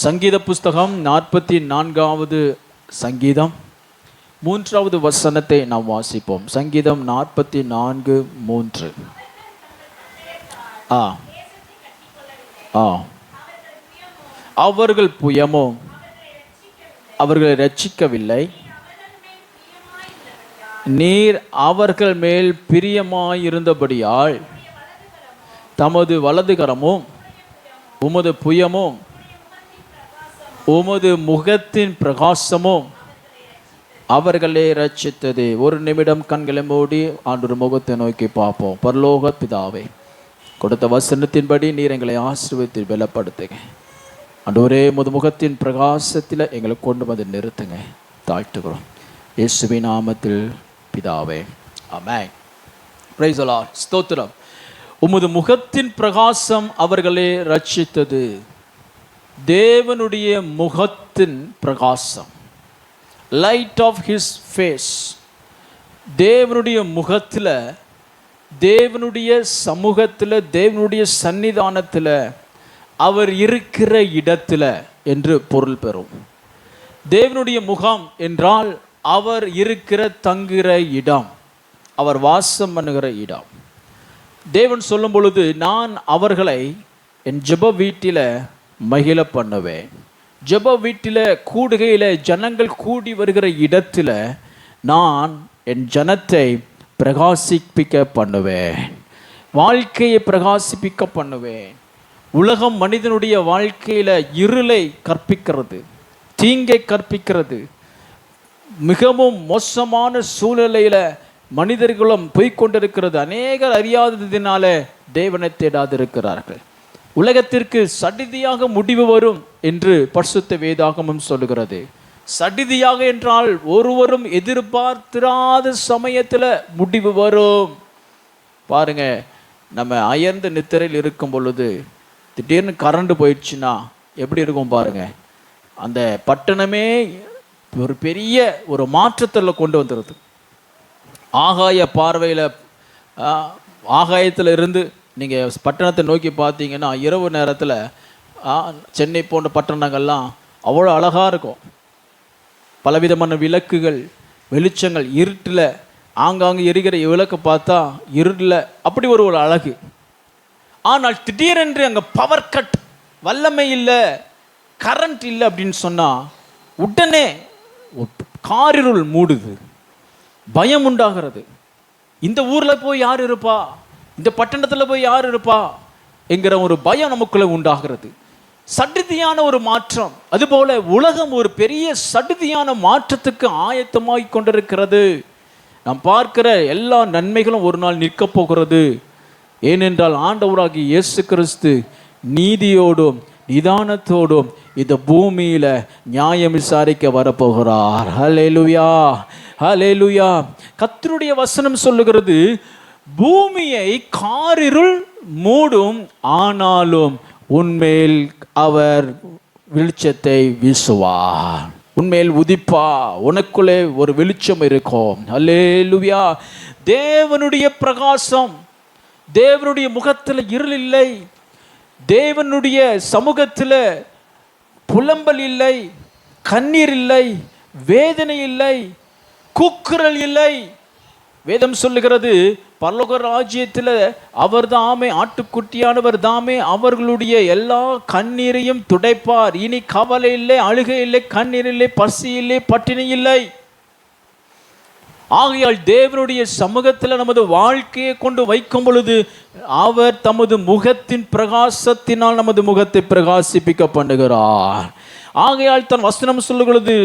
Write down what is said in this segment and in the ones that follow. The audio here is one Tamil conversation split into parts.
சங்கீத புஸ்தகம் 44வது சங்கீதம் 3வது வசனத்தை நாம் வாசிப்போம். சங்கீதம் 44:3. அவர்கள் புயமோ அவர்களை ரட்சிக்கவில்லை, நீர் அவர்கள் மேல் பிரியமாயிருந்தபடியால் தமது வலதுகரமும் உமது புயமும் உமது முகத்தின் பிரகாசமும் அவர்களே ரட்சித்தது. ஒரு நிமிடம் கண்களை மூடி ஆண்டவர் முகத்தை நோக்கி பார்ப்போம். பரலோக பிதாவே, கொடுத்த வசனத்தின்படி நீர் எங்களை ஆசீர்வதித்து பலப்படுத்துங்க ஆண்டவரே. உமது முகத்தின் பிரகாசத்தில் எங்களை கொண்டு வந்து நிறுத்துங்க. தாழ்த்துகிறோம் இயேசுவின் நாமத்தில் பிதாவே, ஆமென். Praise the Lord. ஸ்தோத்திரம். உமது முகத்தின் பிரகாசம் அவர்களே ரட்சித்தது. தேவனுடைய முகத்தின் பிரகாசம், லைட் ஆஃப் ஹிஸ் ஃபேஸ். தேவனுடைய முகத்தில், தேவனுடைய சமூகத்தில், தேவனுடைய சன்னிதானத்தில், அவர் இருக்கிற இடத்துல என்று பொருள் பெறும். தேவனுடைய முகம் என்றால் அவர் இருக்கிற தங்குகிற இடம், அவர் வாசம் பண்ணுகிற இடம். தேவன் சொல்லும் பொழுது, நான் அவர்களை என் ஜெப வீட்டில் மகிழ பண்ணுவேன். ஜெப வீட்டில் கூடுகையில், ஜனங்கள் கூடி வருகிற இடத்துல நான் என் ஜனத்தை பிரகாசிப்பிக்க பண்ணுவேன், வாழ்க்கையை பிரகாசிப்பிக்க பண்ணுவேன். உலகம் மனிதனுடைய வாழ்க்கையில் இருளை கற்பிக்கிறது, தீங்கை கற்பிக்கிறது. மிகவும் மோசமான சூழ்நிலையில் மனிதர்களும் போய்கொண்டிருக்கிறது. அநேகர் அறியாததினால தேவனை தேடாதிருக்கிறார்கள். உலகத்திற்கு சடிதியாக முடிவு வரும் என்று பரிசுத்த வேதாகமம் சொல்லுகிறது. சடிதியாக என்றால் ஒருவரும் எதிர்பார்த்திராத சமயத்தில் முடிவு வரும். பாருங்க, நம்ம அயர்ந்த நித்திரையில் இருக்கும் பொழுது திடீர்னு கரண்ட் போயிடுச்சுன்னா எப்படி இருக்கும் பாருங்க. அந்த பட்டணமே ஒரு பெரிய ஒரு மாற்றத்தில் கொண்டு வந்துடுது. ஆகாய பார்வையில், ஆகாயத்தில் இருந்து நீங்கள் பட்டணத்தை நோக்கி பார்த்தீங்கன்னா இரவு நேரத்தில் சென்னை போன்ற பட்டணங்கள்லாம் அவ்வளோ அழகாக இருக்கும். பலவிதமான விளக்குகள், வெளிச்சங்கள், இருட்டில் ஆங்காங்கு எரிகிற விளக்கு பார்த்தா இருட்டில் அப்படி ஒரு அழகு. ஆனால் திடீரென்று அங்கே பவர் கட், வல்லமை இல்லை, கரண்ட் இல்லை அப்படின்னு சொன்னால் உடனே காரிருள் மூடுது, பயம் உண்டாகிறது. இந்த ஊரில் போய் யார் இருப்பா, இந்த பட்டணத்தில் போய் யார் இருப்பா என்கிற ஒரு பயம் நமக்குள்ள உண்டாகிறது. சடுதியான ஒரு மாற்றம். அதுபோல உலகம் ஒரு பெரிய சடுதியான மாற்றத்துக்கு ஆயத்தமாகி கொண்டிருக்கிறது. நாம் பார்க்கிற எல்லா நன்மைகளும் ஒரு நாள் நிற்க போகிறது. ஏனென்றால் ஆண்டவராகிய இயேசு கிறிஸ்து நீதியோடும் நிதானத்தோடும் இந்த பூமியில நியாயம் விசாரிக்க வரப்போகிறார். ஹல்லேலூயா, ஹல்லேலூயா. கர்த்தருடைய வசனம் சொல்லுகிறது, பூமியை காரிருள் மூடும், ஆனாலும் உன்மேல் அவர் வெளிச்சத்தை வீசுவார். உன்மேல் உதிப்பா, உனக்குள்ளே ஒரு வெளிச்சம் இருக்கும். ஹல்லேலூயா. தேவனுடைய பிரகாசம், தேவனுடைய முகத்தில் இருள் இல்லை, தேவனுடைய சமூகத்தில் புலம்பல் இல்லை, கண்ணீர் இல்லை, வேதனை இல்லை, கூக்குரல் இல்லை. வேதம் சொல்லுகிறது, பரலோக ராஜ்யத்தில் அவர் தாமே, ஆட்டுக்குட்டியானவர் தாமே அவர்களுடைய எல்லா கண்ணீரையும் துடைப்பார். இனி கவலை இல்லை, அழுகை இல்லை, கண்ணீர் இல்லை, பசி இல்லை, பட்டினி இல்லை. ஆகையால் தேவனுடைய சமூகத்தில் நமது வாழ்க்கையை கொண்டு வைக்கும் பொழுது அவர் தமது முகத்தின் பிரகாசத்தினால் நமது முகத்தை பிரகாசிப்பிக்க பண்ணுகிறார். ஆகையால் தன் வசனம் சொல்லுகிறது,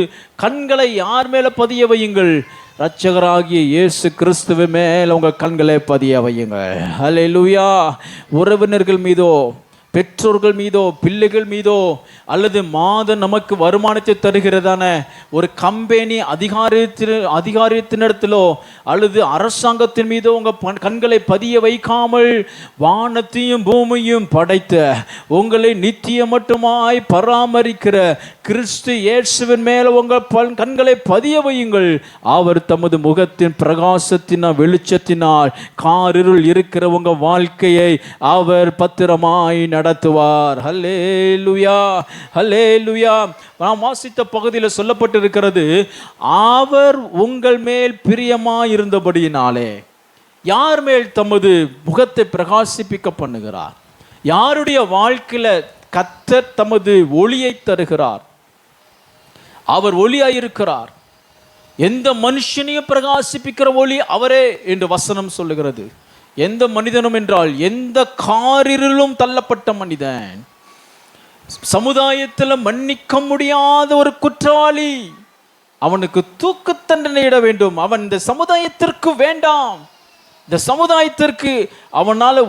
கண்களை யார் மேல பதிய வையுங்கள், இரட்சகராகிய இயேசு கிறிஸ்துவ மேல் உங்கள் கண்களை பதிய வையுங்கள். ஹல்லேலூயா. உறவினர்கள் மீதோ, பெற்றோர்கள் மீதோ, பிள்ளைகள் மீதோ, அல்லது மாதம் நமக்கு வருமானத்தை தருகிறதான ஒரு கம்பெனி அதிகாரத்தினிடத்திலோ அல்லது அரசாங்கத்தின் மீதோ உங்கள் கண்களை பதிய வைக்காமல் வானத்தையும் பூமியும் படைத்த உங்களை நித்திய மட்டுமாய் பராமரிக்கிற கிறிஸ்து இயேசுவின் மேலே உங்கள் கண்களை பதிய வையுங்கள். அவர் தமது முகத்தின் பிரகாசத்தினால் வெளிச்சத்தினால் காரிருள் இருக்கிற உங்கள் வாழ்க்கையை அவர் பத்திரமாய் நடத்துவார். ஹல்லேலூயா, ஹல்லேலூயா. நாம் வாசித்த பகுதியில் சொல்லப்பட்டிருக்கிறது, அவர் உங்கள் மேல் பிரியமாய் இருந்தபடியினாலே. யார் மேல் தமது முகத்தை பிரகாசிப்பிக்க பண்ணுகிறார்? யாருடைய வாழ்க்கையில கர்த்தர் தமது ஒளியை தருகிறார்? அவர் ஒளியாயிருக்கிறார். எந்த மனுஷனையும் பிரகாசிப்பிக்கிற ஒளி அவரே என்று வசனம் சொல்லுகிறது. எந்த மனிதனும் என்றால் எந்த காரிருளும் தள்ளப்பட்ட மனிதன், சமுதாயத்தில் மன்னிக்க முடியாத ஒரு குற்றவாளி, அவனுக்கு தூக்கு தண்டனை இட வேண்டும். அவன் இந்த சமுதாயத்திற்கு வேண்டாம். இந்த சமுதாயத்திற்கு அவனால்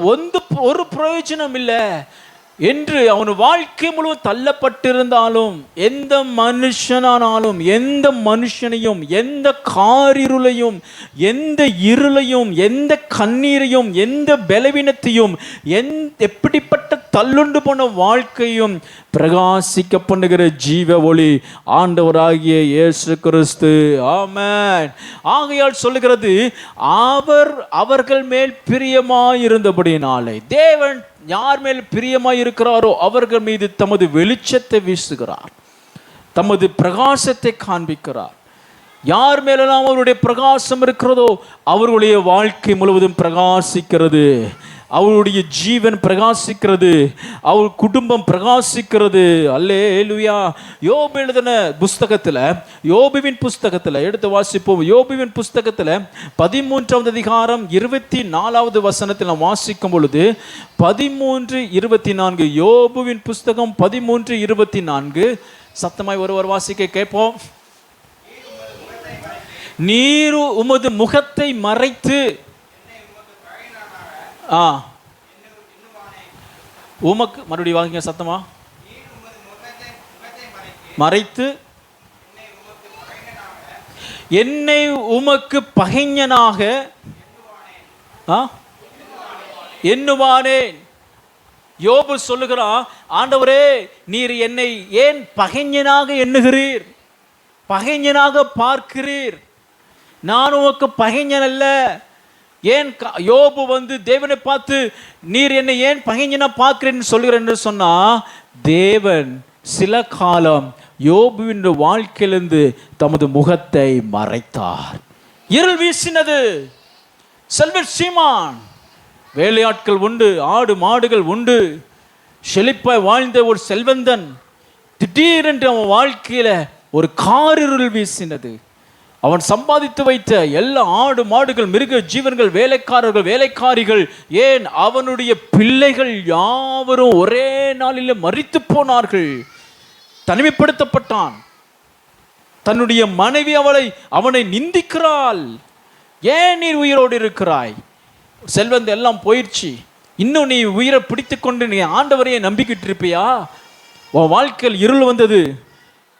ஒரு பிரயோஜனம் இல்லை என்று அவன் வாழ்க்கை முழுவதும் தள்ளப்பட்டிருந்தாலும், எந்த மனுஷனானாலும் எந்த மனுஷனையும் எந்த காரிருளையும் எந்த இருளையும் எந்த கண்ணீரையும் எந்த பலவீனத்தையும் எப்படிப்பட்ட தள்ளுண்டு போன வாழ்க்கையும் பிரகாசிக்க பண்ணுகிற ஜீவ ஒளி ஆண்டவராகிய இயேசு கிறிஸ்து. ஆமென். ஆகையால் சொல்லுகிறது, அவர்கள் மேல் பிரியமாயிருந்தபடியினாலே. தேவன் யார் மேல் பிரியமாய் இருக்கிறாரோ அவர்கள் மீது தமது வெளிச்சத்தை வீசுகிறார், தமது பிரகாசத்தை காண்பிக்கிறார். யார் மேலெல்லாம் அவருடைய பிரகாசம் இருக்கிறதோ அவர்களுடைய வாழ்க்கை முழுவதும் பிரகாசிக்கிறது. அவருடைய ஜீவன் பிரகாசிக்கிறது, அவர் குடும்பம் பிரகாசிக்கிறது. அல்லேலூயா. யோபு எழுதின புஸ்தகத்தில், யோபுவின் புஸ்தகத்தில் எடுத்து வாசிப்போம். யோபுவின் புஸ்தகத்தில் 13வது அதிகாரம் 24வது வசனத்தில் நாம் வாசிக்கும் பொழுது 13:24, யோபுவின் புஸ்தகம் 13:24, சத்தமாய் ஒருவர் வாசிக்க கேட்போம். நீர் உமது முகத்தை மறைத்து உமக்கு, மறுபடியும் வாங்க சத்தமா, மறைத்து என்னை உமக்கு பகைஞனாக எண்ணுவானேன். யோபு சொல்லுகிறான், ஆண்டவரே நீர் என்னை ஏன் பகைஞனாக எண்ணுகிறீர், பகைஞனாக பார்க்கிறீர்? நான் உமக்கு பகைஞன் அல்ல. ஏன் யோபு தேவனை பார்த்து நீர் என்னை ஏன் பகைஞனா பார்க்கிறேன்னு சொல்கிறேன் என்று சொன்னா, தேவன் சில காலம் யோபுவின் வாழ்க்கையிலிருந்து தமது முகத்தை மறைத்தார். இருள் வீசினது. செல்வர் சீமான், வேலையாட்கள் உண்டு, ஆடு மாடுகள் உண்டு, செழிப்பாய் வாழ்ந்த ஒரு செல்வந்தன், திடீரென்று அவன் வாழ்க்கையில ஒரு காரிருள் வீசினது. அவன் சம்பாதித்து வைத்த எல்லா ஆடு மாடுகள், மிருக ஜீவன்கள், வேலைக்காரர்கள், வேலைக்காரிகள், ஏன் அவனுடைய பிள்ளைகள் யாவரும் ஒரே நாளில் மரித்து போனார்கள். தனிமைப்படுத்தப்பட்டான். தன்னுடைய மனைவி அவனை நிந்திக்கிறாள். ஏன் நீ உயிரோடு இருக்கிறாய்? செல்வந்த எல்லாம் போயிடுச்சு, இன்னும் நீ உயிரை பிடித்து கொண்டு நீ ஆண்டவரையே நம்பிக்கிட்டு இருப்பியா? உன் வாழ்க்கையில் இருள் வந்தது,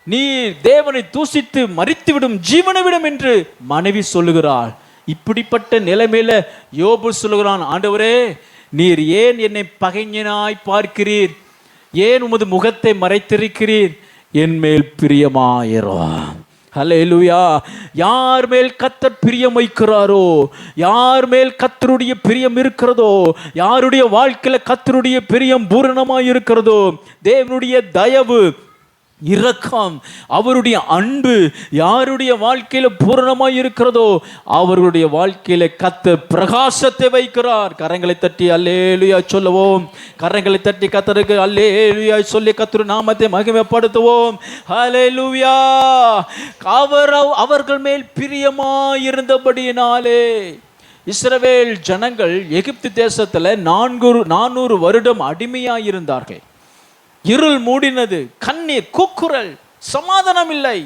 நீ தேவனை தூசித்து மரித்துவிடும், ஜீவனை விடும் என்று மனைவி சொல்லுகிறாள். இப்படிப்பட்ட நிலைமையில யோபு சொல்லுகிறான், ஆண்டவரே நீர் ஏன் என்னை பகைஞனாய் பார்க்கிறீர்? ஏன் உமது முகத்தை மறைத்திருக்கிறீர்? என் மேல் பிரியமாயிரும். ஹல்லேலூயா. யார் மேல் கர்த்தர் பிரியம் வைக்கிறாரோ, யார் மேல் கர்த்தருடைய பிரியம் இருக்கிறதோ, யாருடைய வாழ்க்கையில கர்த்தருடைய பிரியம் பூரணமாய் இருக்கிறதோ, தேவனுடைய தயவு, இரக்கம், அவருடைய அன்பு யாருடைய வாழ்க்கையில பூரணமாய் இருக்கிறதோ அவர்களுடைய வாழ்க்கையில கர்த்தர் பிரகாசத்தை வைக்கிறார். கரங்களை தட்டி அல்லேலூயா சொல்லுவோம். கரங்களை தட்டி கர்த்தருக்கு அல்லேலூயா சொல்லி கர்த்தர் நாமத்தை மகிமைப்படுத்துவோம். ஹல்லேலூயா. அவர்கள் மேல் பிரியமாய் இருந்தபடியினாலே இஸ்ரவேல் ஜனங்கள் எகிப்து தேசத்துல 400 வருடம் அடிமையாய் இருந்தார்கள். இருள் மூடினது, கண்ணீர், கூக்குரல், சமாதானம் இல்லை,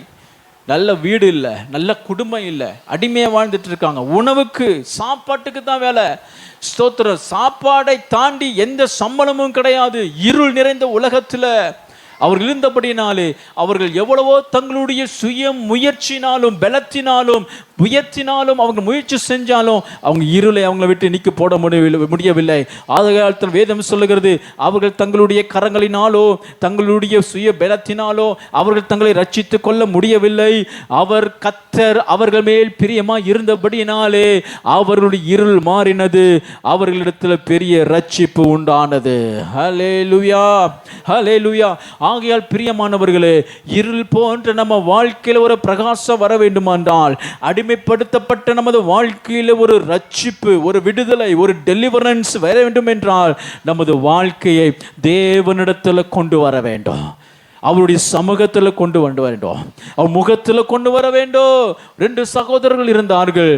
நல்ல வீடு இல்லை, நல்ல குடும்பம் இல்லை, அடிமையாக வாழ்ந்துட்டு இருக்காங்க. உணவுக்கு சாப்பாட்டுக்கு தான் வேலை. ஸ்தோத்திரம். சாப்பாடை தாண்டி எந்த சம்பளமும் கிடையாது. இருள் நிறைந்த உலகத்தில் அவர்கள் இருந்தபடினாலே அவர்கள் எவ்வளவோ தங்களுடைய சுய முயற்சினாலும் பலத்தினாலும் முயற்சினாலும் அவங்க முயற்சி செஞ்சாலும் அவங்க இருளை அவங்களை விட்டு நீக்கி போட முடியவில்லை. ஆதகாலத்தில் வேதம் சொல்லுகிறது, அவர்கள் தங்களுடைய கரங்களினாலோ தங்களுடைய சுய பலத்தினாலோ அவர்கள் தங்களை ரட்சித்து கொள்ள முடியவில்லை. அவர் கர்த்தர் அவர்கள் மேல் பிரியமா இருந்தபடினாலே அவர்களுடைய இருள் மாறினது, அவர்களிடத்தில் பெரிய ரட்சிப்பு உண்டானது. ஹல்லேலூயா, ஹல்லேலூயா. ஆகையால் பிரியமானவர்களே, இருள் போன்ற நம்ம வாழ்க்கையில் ஒரு பிரகாசம் வர வேண்டுமென்றால், அடிமைப்படுத்தப்பட்ட நமது வாழ்க்கையில் ஒரு ரட்சிப்பு, ஒரு விடுதலை, ஒரு டெலிவரன்ஸ் வர வேண்டும் என்றால் நமது வாழ்க்கையை தேவனிடத்தில் கொண்டு வர வேண்டும். அவருடைய சமூகத்தில் கொண்டு வேண்டும், அவர் முகத்தில் கொண்டு வர வேண்டும். 2 சகோதரர்கள் இருந்தார்கள்,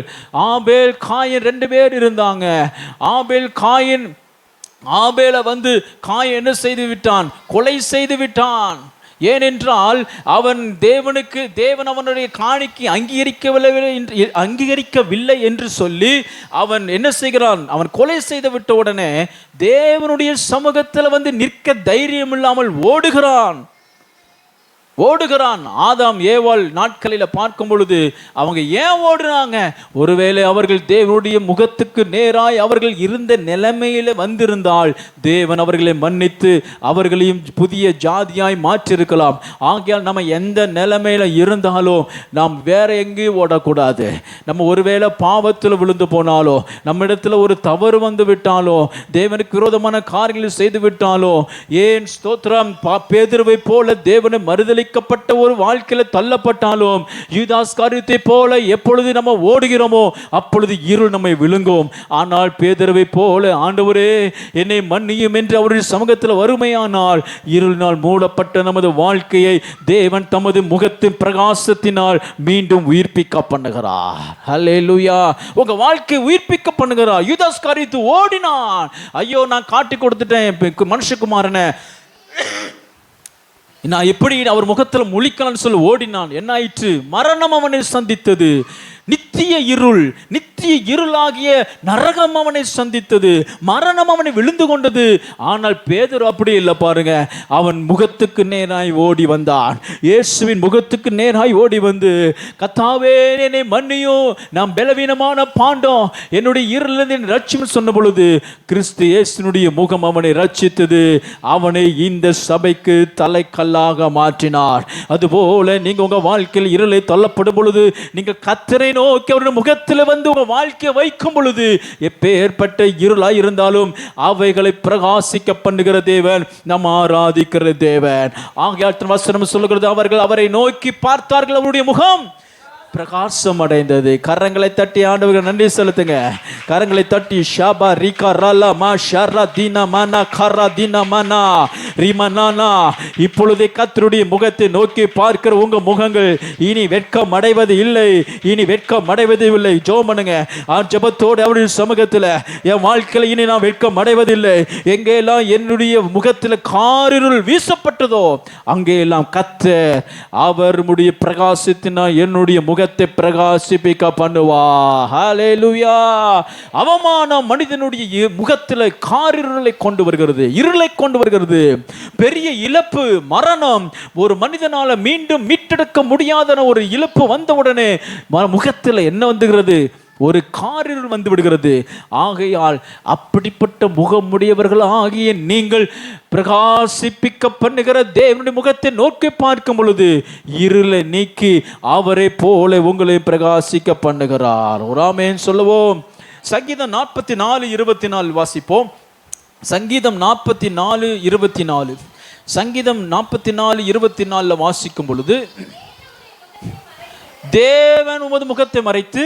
ஆபேல் காயின் 2 பேர் இருந்தாங்க. ஆபேலை காயின் என்ன செய்து விட்டான்? கொலை செய்து விட்டான். ஏனென்றால் தேவன் அவனுடைய காணிக்கை அங்கீகரிக்கவில்லை என்று சொல்லி அவன் என்ன செய்கிறான்? அவன் கொலை செய்து விட்ட உடனே தேவனுடைய சமூகத்தில் நிற்க தைரியம் இல்லாமல் ஓடுகிறான். ஆதாம் ஏவாள் நாட்களில் பார்க்கும் பொழுது அவங்க ஏன் ஓடுறாங்க? ஒருவேளை அவர்கள் தேவனுடைய முகத்துக்கு நேராய் அவர்கள் இருந்த நிலைமையில வந்திருந்தால் தேவன் அவர்களை மன்னித்து அவர்களையும் புதிய ஜாதியாய் மாற்றிருக்கலாம். ஆகையால் நம்ம எந்த நிலைமையில இருந்தாலும் நாம் வேற எங்கேயும் ஓடக்கூடாது. நம்ம ஒருவேளை பாவத்தில் விழுந்து போனாலோ, நம்ம இடத்துல ஒரு தவறு வந்து விட்டாலோ, தேவனுக்கு விரோதமான காரியங்களை செய்து விட்டாலோ, ஏன் ஸ்தோத்திரம், பேதுருவை போல தேவனை மறுதலி ஒரு வாழ்க்கையில தள்ளப்பட்டாலும் யூதாஸ் காரியத்தை போல எப்பொழுது நம்ம ஓடுகிறோமோ அப்பொழுது இருள் நம்மை விழுங்கும். ஆனால் பேதுருவை போல ஆண்டவரே என்னை மன்னியும் என்று அவருடைய சமூகத்தில் வறுமையானால் இருளினால் மூடப்பட்ட நமது வாழ்க்கையை தேவன் தமது முகத்தின் பிரகாசத்தினால் மீண்டும் உயிர்ப்பிக்க பண்ணுகிறார். ஹல்லேலூயா. உங்க வாழ்க்கை உயிர்ப்பிக்க பண்ணுகிறார். யூதாஸ் காரியத்தை ஓடினான், ஐயோ நான் காட்டி கொடுத்துட்டேன் மனுஷகுமாரனை, நான் எப்படி அவர் முகத்தில் முழிக்கலான்னு சொல்லி ஓடினான். என்ன ஆயிற்று? மரணம் அவனை சந்தித்தது. நித்திய இருளாகிய நரகம் அவனை சந்தித்தது. மரணம் அவனை விழுந்து கொண்டது. ஆனால் பேதுரு அப்படி இல்லை பாருங்க. அவன் முகத்துக்கு நேராய் ஓடி வந்தான். இயேசுவின் முகத்துக்கு நேராய் ஓடி வந்து, கர்த்தாவே என்னை மன்னியும், நாம் பலவீனமான பாண்டம், என்னுடைய இருளிலிருந்து ரட்சியும் சொன்ன பொழுது கிறிஸ்து இயேசுனுடைய முகம் அவனை ரட்சித்தது. அவனை இந்த சபைக்கு தலைக்கல்லாக மாற்றினார். அதுபோல நீங்க உங்க வாழ்க்கையில் இருளை தள்ளப்படும் பொழுது நீங்கள் கர்த்தரை நோக்கி அவருடைய முகத்தில் உங்க வாழ்க்கையை வைக்கும் பொழுது எப்பேற்பட்ட இருளாய் இருந்தாலும் அவைகளை பிரகாசிக்க பண்ணுகிற தேவன் நாம் ஆராதிக்கிற தேவன். ஆகையால் வசனம் சொல்லுகிறது, அவர்கள் அவரை நோக்கி பார்த்தார்கள், அவருடைய முகம் பிரகாசம் அடைந்தது. கரங்களை தட்டி ஆண்டவர்கள் நன்றி செலுத்துங்க. கரங்களை தட்டி ஷாபா ரிகா ரலா மா ஷரா தீனா மனா கரா தீனா மனா ரிமனானா. இப்பொழுதே கர்த்தருடைய முகத்தை நோக்கி பார்க்கிற உங்க முகங்கள் இனி வெட்கம் அடைவது இல்லை, இனி வெட்கம் அடைவது இல்லை. ஜெபம் பண்ணுங்க. ஜெபத்தோடு அவருடைய சமூகத்தில் என் வாழ்க்கையில் இனி நான் வெட்கம் அடைவதில்லை. எங்கெல்லாம் என்னுடைய முகத்தில் காரிருள் வீசப்பட்டதோ அங்கெல்லாம் கர்த்தர் அவருடைய பிரகாசத்தினால் என்னுடைய முகத்தை பிரகாசிப்பிக்க பண்ணுவா. ஹல்லேலூயா. அவமானம் மனிதனுடைய முகத்தில் காரிருளை கொண்டு வருகிறது, இருளை கொண்டு வருகிறது. பெரிய இழப்பு, மரணம், ஒரு மனிதனால மீண்டும் மீட்டெடுக்க முடியாத ஒரு இழப்பு வந்தவுடனே முகத்தில் என்ன வந்துகிறது? ஒரு காரிருள் வந்து விடுகிறது. ஆகையால் அப்படிப்பட்ட முகமுடையவர்கள் ஆகிய நீங்கள் பிரகாசிப்பிக்க பண்ணுகிற தேவனுடைய முகத்தை நோக்கி பார்க்கும் பொழுது இருளை நீக்கி அவரை போல உங்களை பிரகாசிக்க பண்ணுகிறார். ஒரு ஆமென் சொல்லுவோம். சங்கீதம் 44:24 வாசிப்போம். சங்கீதம் 44:24. சங்கீதம் 44:24 வாசிக்கும் பொழுது, தேவன் உமது முகத்தை மறைத்து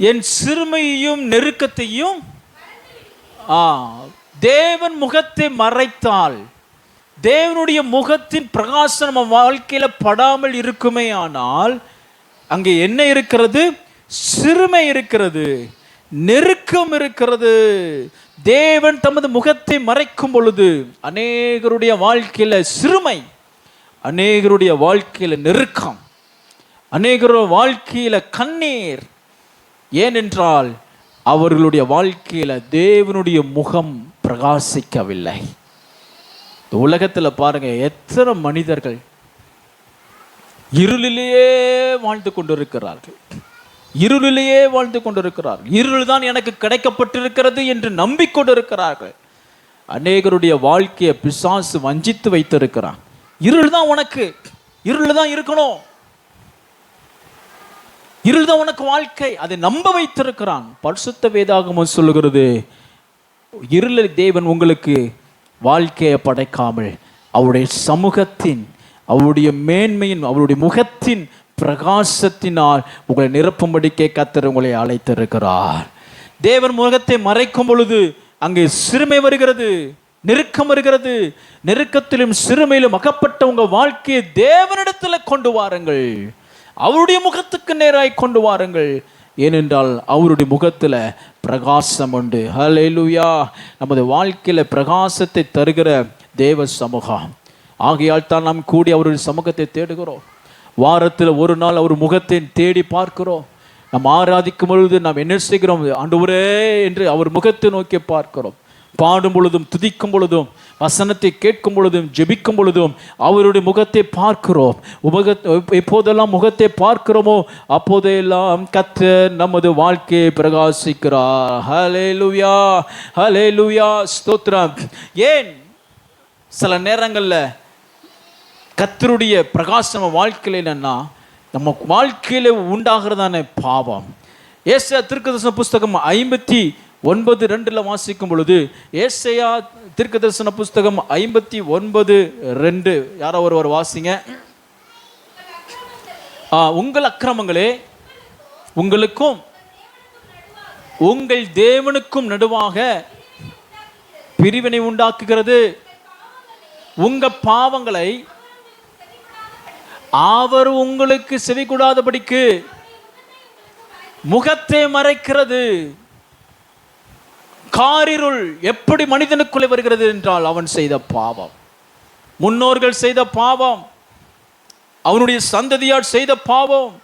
என் சிறுமையையும் நெருக்கத்தையும் தேவன் முகத்தை மறைத்தால் தேவனுடைய முகத்தின் பிரகாசம் நம்ம வாழ்க்கையில படாமல் இருக்குமே. ஆனால் அங்கே என்ன இருக்கிறது? சிறுமை இருக்கிறது, நெருக்கம் இருக்கிறது. தேவன் தமது முகத்தை மறைக்கும் பொழுது அநேகருடைய வாழ்க்கையில சிறுமை, அநேகருடைய வாழ்க்கையில நெருக்கம், அநேகருடைய வாழ்க்கையில கண்ணீர். ஏனென்றால் அவர்களுடைய வாழ்க்கையில தேவனுடைய முகம் பிரகாசிக்கவில்லை. உலகத்துல பாருங்க, எத்தனை மனிதர்கள் இருளிலேயே வாழ்ந்து கொண்டிருக்கிறார்கள். இருளிலேயே வாழ்ந்து கொண்டிருக்கிறார்கள். இருள் தான் எனக்கு கிடைக்கப்பட்டிருக்கிறது என்று நம்பிக்கொண்டிருக்கிறார்கள். அநேகருடைய வாழ்க்கையை பிசாசு வஞ்சித்து வைத்திருக்கிறான். இருள் தான் உனக்கு, இருள் தான் இருக்கணும், இருள் தான் உனக்கு வாழ்க்கை, அதை நம்ப வைத்திருக்கிறான். பரிசுத்த வேதாகமம் சொல்லுகிறது, இருளில் தேவன் உங்களுக்கு வாழ்க்கையை படைக்காமல் அவருடைய சமூகத்தின், அவருடைய மேன்மையின், அவருடைய முகத்தின் பிரகாசத்தினால் உங்களை நிரப்பும்படிக்கே கர்த்தர் உங்களை அழைத்திருக்கிறார். தேவன் முகத்தை மறைக்கும் பொழுது அங்கே சிறுமை வருகிறது, நெருக்கம் வருகிறது. நெருக்கத்திலும் சிறுமையிலும் அகப்பட்ட உங்க வாழ்க்கையை தேவனிடத்தில் கொண்டு வாருங்கள். அவருடைய முகத்துக்கு நேராய் கொண்டு வாருங்கள். ஏனென்றால் அவருடைய முகத்தில் பிரகாசம் உண்டு. ஹல்லேலூயா. நமது வாழ்க்கையில் பிரகாசத்தை தருகிற தேவ சமூகம். ஆகையால் தான் நாம் கூடி அவருடைய சமூகத்தை தேடுகிறோம். வாரத்தில் ஒரு நாள் அவர் முகத்தை தேடி பார்க்கிறோம். நாம் ஆராதிக்கும் பொழுது நாம் என்ன செய்கிறோம்? ஆண்டவரே என்று அவர் முகத்தை நோக்கி பார்க்கிறோம். பாடும் பொழுதும், துதிக்கும் பொழுதும், வசனத்தை கேட்கும் பொழுதும், ஜெபிக்கும் பொழுதும் அவருடைய முகத்தை பார்க்கிறோம். எப்போதெல்லாம் முகத்தை பார்க்கிறோமோ அப்போதெல்லாம் கர்த்தர் நமது வாழ்க்கையை பிரகாசிக்கிறார். ஹல்லேலூயா, ஹல்லேலூயா, ஸ்தோத்திரம். ஏன் சில நேரங்களில் கர்த்தருடைய பிரகாசம் வாழ்க்கையில் என்னன்னா, நம்ம வாழ்க்கையில உண்டாகிறதான பாவம். ஏசாயா தீர்க்கதரிசன புஸ்தகம் 59:2 வாசிக்கும் பொழுது, ஏசாயா தீர்க்கதரிசன புஸ்தகம் 59:2 யாரோ ஒருவர் வாசிங்க. உங்கள் அக்கிரமங்களே உங்களுக்கும் உங்கள் தேவனுக்கும் நடுவாக பிரிவினை உண்டாக்குகிறது. உங்க பாவங்களை அவர் உங்களுக்கு செவி கூடாதபடிக்கு முகத்தை மறைக்கிறது. காரிருள் எப்படி மனிதனுக்குள்ளே வருகிறது என்றால், அவன் செய்த பாவம், முன்னோர்கள் செய்த பாவம், அவனுடைய சந்ததியார் செய்த பாவம்,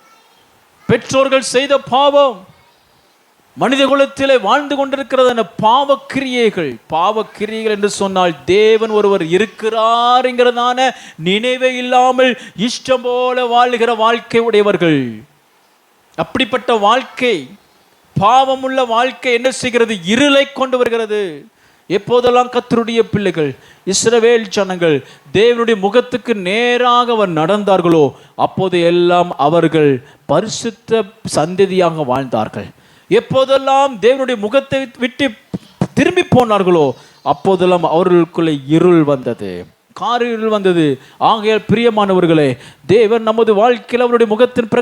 பெற்றோர்கள் செய்த பாவம், மனித குலத்திலே வாழ்ந்து கொண்டிருக்கிறது பாவக்கிரியைகள். பாவக்கிரியைகள் என்று சொன்னால் தேவன் ஒருவர் இருக்கிறார் என்கிறதான நினைவே இல்லாமல் இஷ்டம் போல வாழ்கிற வாழ்க்கை உடையவர்கள். அப்படிப்பட்ட வாழ்க்கை, பாவமுள்ள வாழ்க்கை என்ன செய்கிறது? இருளை கொண்டு வருகிறது. எப்போதெல்லாம் கர்த்தருடைய பிள்ளைகள், இஸ்ரவேல் ஜனங்கள் தேவனுடைய முகத்துக்கு நேராக அவர் நடந்தார்களோ அப்போது எல்லாம் அவர்கள் பரிசுத்த சந்ததியாக வாழ்ந்தார்கள். எப்போதெல்லாம் தேவனுடைய முகத்தை விட்டு திரும்பி போனார்களோ அப்போதெல்லாம் அவர்களுக்குள்ளே இருள் வந்தது, காரிருள் வந்தது. ஆகையால் பிரியமானவர்களே, தேவன் நமது வாழ்க்கையில் அவருடைய முகத்தின்